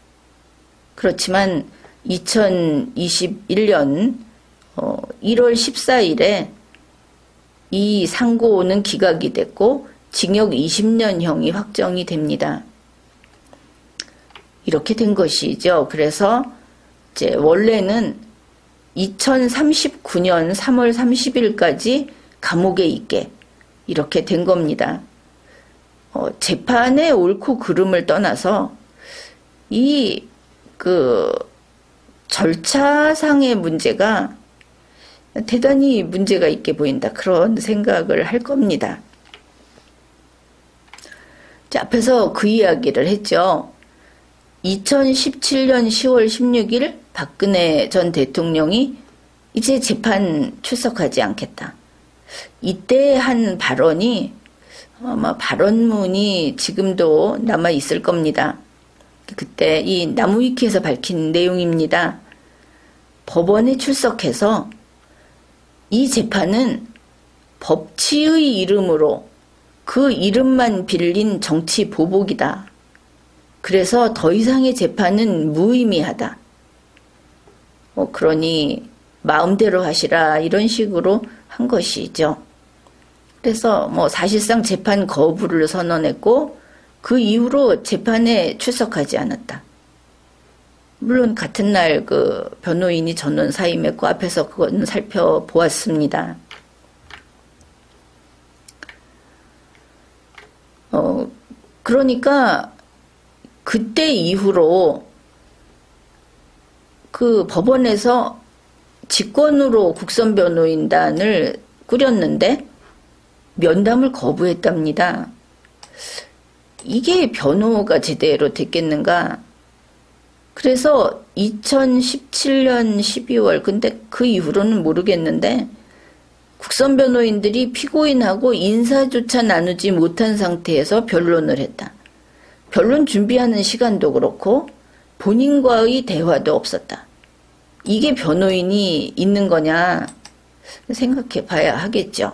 그렇지만 2021년 1월 14일에 이 상고는 기각이 됐고 징역 20년형이 확정이 됩니다. 이렇게 된 것이죠. 그래서 이제 원래는 2039년 3월 30일까지 감옥에 있게 이렇게 된 겁니다. 재판의 옳고 그름을 떠나서 이 절차상의 문제가 대단히 문제가 있게 보인다. 그런 생각을 할 겁니다. 자, 앞에서 그 이야기를 했죠. 2017년 10월 16일 박근혜 전 대통령이 이제 재판 출석하지 않겠다. 이때 한 발언이 아마 발언문이 지금도 남아 있을 겁니다. 그때 이 나무위키에서 밝힌 내용입니다. 법원에 출석해서 이 재판은 법치의 이름으로 그 이름만 빌린 정치 보복이다. 그래서 더 이상의 재판은 무의미하다. 그러니 마음대로 하시라 이런 식으로 한 것이죠. 그래서 사실상 재판 거부를 선언했고 그 이후로 재판에 출석하지 않았다. 물론 같은 날 그 변호인이 전원 사임했고 앞에서 그건 살펴보았습니다. 그러니까 그때 이후로 그 법원에서 직권으로 국선변호인단을 꾸렸는데 면담을 거부했답니다. 이게 변호가 제대로 됐겠는가? 그래서 2017년 12월 근데 그 이후로는 모르겠는데 국선변호인들이 피고인하고 인사조차 나누지 못한 상태에서 변론을 했다. 변론 준비하는 시간도 그렇고 본인과의 대화도 없었다. 이게 변호인이 있는 거냐 생각해 봐야 하겠죠.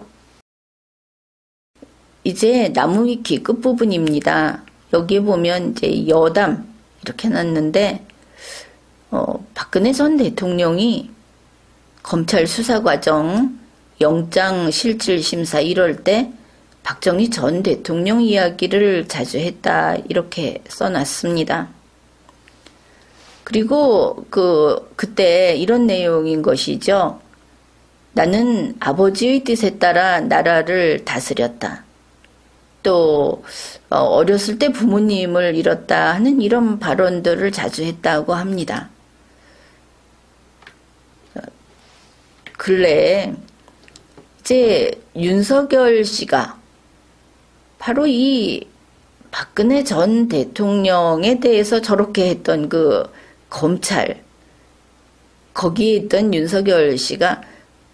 이제 나무위키 끝부분입니다. 여기에 보면 이제 여담 이렇게 해놨는데 박근혜 전 대통령이 검찰 수사 과정 영장 실질 심사 이럴 때 박정희 전 대통령 이야기를 자주 했다 이렇게 써놨습니다. 그리고 그때 이런 내용인 것이죠. 나는 아버지의 뜻에 따라 나라를 다스렸다. 또 어렸을 때 부모님을 잃었다 하는 이런 발언들을 자주 했다고 합니다. 근래에 이제 윤석열 씨가 바로 이 박근혜 전 대통령에 대해서 저렇게 했던 그 검찰 거기에 있던 윤석열 씨가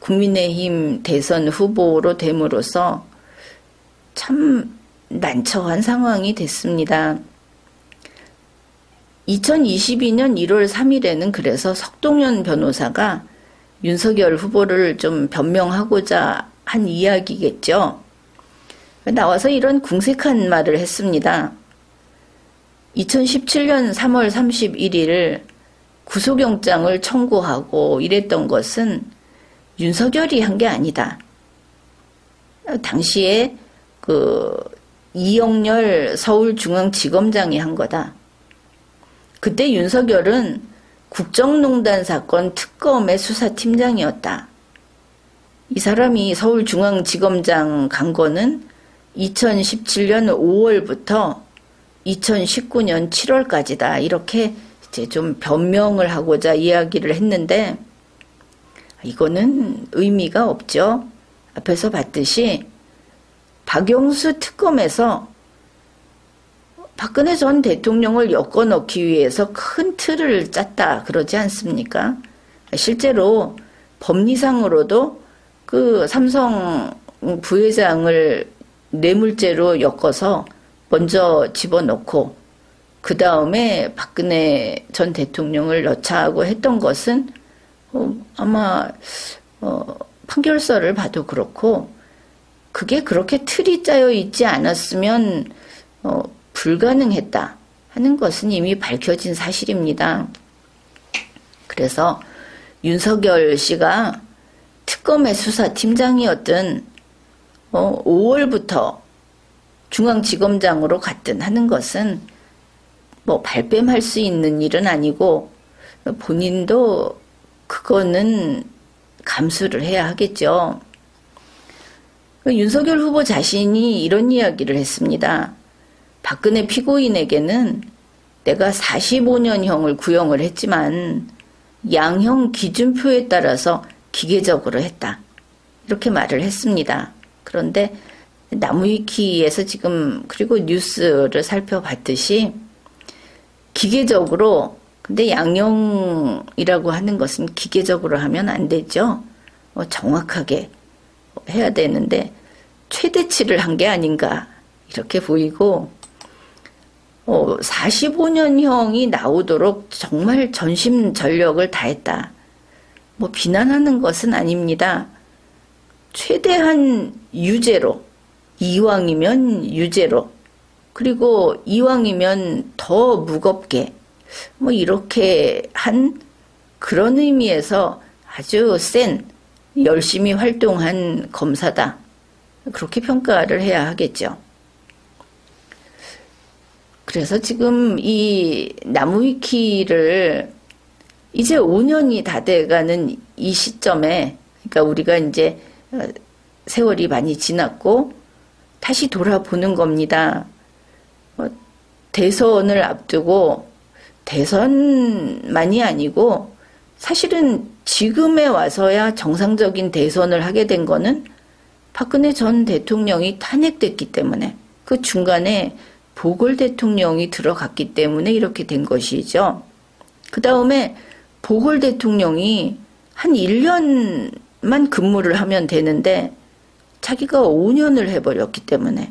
국민의힘 대선 후보로 됨으로써 참 난처한 상황이 됐습니다. 2022년 1월 3일에는 그래서 석동현 변호사가 윤석열 후보를 좀 변명하고자 한 이야기겠죠. 나와서 이런 궁색한 말을 했습니다. 2017년 3월 31일 구속영장을 청구하고 이랬던 것은 윤석열이 한 게 아니다. 당시에 이영렬 서울중앙지검장이 한 거다. 그때 윤석열은 국정농단 사건 특검의 수사팀장이었다. 이 사람이 서울중앙지검장 간 거는 2017년 5월부터 2019년 7월까지다. 이렇게 이제 좀 변명을 하고자 이야기를 했는데 이거는 의미가 없죠. 앞에서 봤듯이 박영수 특검에서 박근혜 전 대통령을 엮어넣기 위해서 큰 틀을 짰다 그러지 않습니까? 실제로 법리상으로도 그 삼성 부회장을 뇌물죄로 엮어서 먼저 집어넣고 그 다음에 박근혜 전 대통령을 넣자고 했던 것은 아마 판결서를 봐도 그렇고 그게 그렇게 틀이 짜여 있지 않았으면 불가능했다 하는 것은 이미 밝혀진 사실입니다. 그래서 윤석열 씨가 특검의 수사팀장이었든 5월부터 중앙지검장으로 갔든 하는 것은 뭐 발뺌할 수 있는 일은 아니고 본인도 그거는 감수를 해야 하겠죠. 윤석열 후보 자신이 이런 이야기를 했습니다. 박근혜 피고인에게는 내가 45년형을 구형을 했지만 양형 기준표에 따라서 기계적으로 했다. 이렇게 말을 했습니다. 그런데 나무위키에서 지금 그리고 뉴스를 살펴봤듯이 기계적으로 근데 양형이라고 하는 것은 기계적으로 하면 안 되죠. 정확하게 해야 되는데 최대치를 한 게 아닌가 이렇게 보이고 45년형이 나오도록 정말 전심전력을 다했다. 뭐 비난하는 것은 아닙니다. 최대한 유죄로 이왕이면 유죄로 그리고 이왕이면 더 무겁게 뭐 이렇게 한 그런 의미에서 아주 센 열심히 활동한 검사다. 그렇게 평가를 해야 하겠죠. 그래서 지금 이 나무위키를 이제 5년이 다 돼가는 이 시점에 그러니까 우리가 이제 세월이 많이 지났고 다시 돌아보는 겁니다. 대선을 앞두고 대선만이 아니고 사실은 지금에 와서야 정상적인 대선을 하게 된 거는 박근혜 전 대통령이 탄핵됐기 때문에 그 중간에 보궐 대통령이 들어갔기 때문에 이렇게 된 것이죠. 그 다음에 보궐 대통령이 한 1년만 근무를 하면 되는데 자기가 5년을 해버렸기 때문에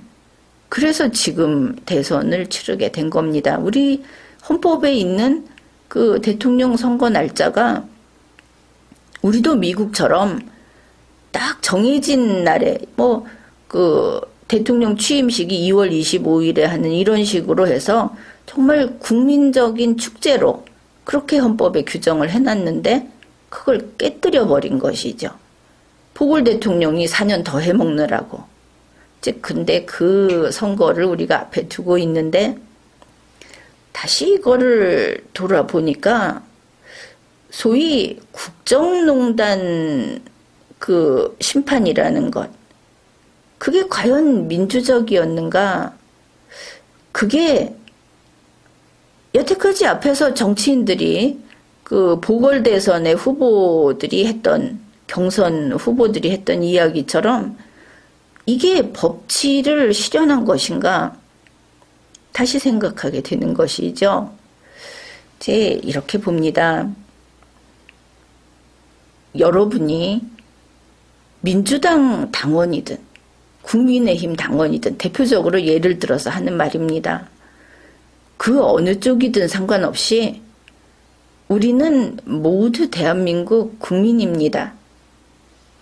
그래서 지금 대선을 치르게 된 겁니다. 우리 헌법에 있는 그 대통령 선거 날짜가 우리도 미국처럼 딱 정해진 날에 뭐 그 대통령 취임식이 2월 25일에 하는 이런 식으로 해서 정말 국민적인 축제로 그렇게 헌법에 규정을 해놨는데 그걸 깨뜨려 버린 것이죠. 보궐 대통령이 4년 더 해먹느라고. 이제 근데 그 선거를 우리가 앞에 두고 있는데 다시 이거를 돌아보니까 소위 국정농단 그 심판이라는 것 그게 과연 민주적이었는가? 그게 여태까지 앞에서 정치인들이 그 보궐대선의 후보들이 했던 경선 후보들이 했던 이야기처럼 이게 법치를 실현한 것인가? 다시 생각하게 되는 것이죠. 제 이렇게 봅니다. 여러분이 민주당 당원이든 국민의힘 당원이든 대표적으로 예를 들어서 하는 말입니다. 그 어느 쪽이든 상관없이 우리는 모두 대한민국 국민입니다.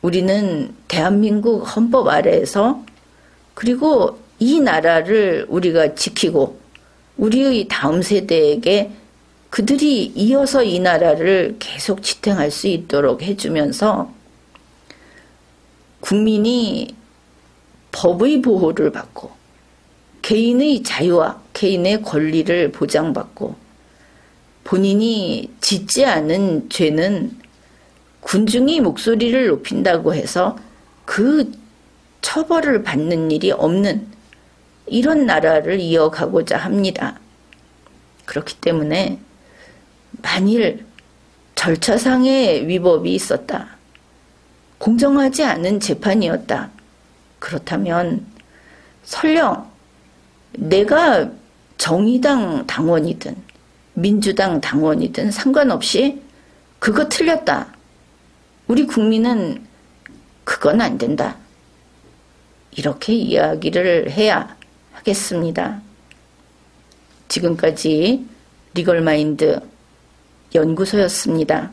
우리는 대한민국 헌법 아래에서 그리고 이 나라를 우리가 지키고 우리의 다음 세대에게 그들이 이어서 이 나라를 계속 지탱할 수 있도록 해주면서 국민이 법의 보호를 받고 개인의 자유와 개인의 권리를 보장받고 본인이 짓지 않은 죄는 군중이 목소리를 높인다고 해서 그 처벌을 받는 일이 없는 이런 나라를 이어가고자 합니다. 그렇기 때문에 만일 절차상의 위법이 있었다, 공정하지 않은 재판이었다, 그렇다면 설령 내가 정의당 당원이든 민주당 당원이든 상관없이 그거 틀렸다, 우리 국민은 그건 안 된다, 이렇게 이야기를 해야 하겠습니다. 지금까지 리걸마인드 연구소였습니다.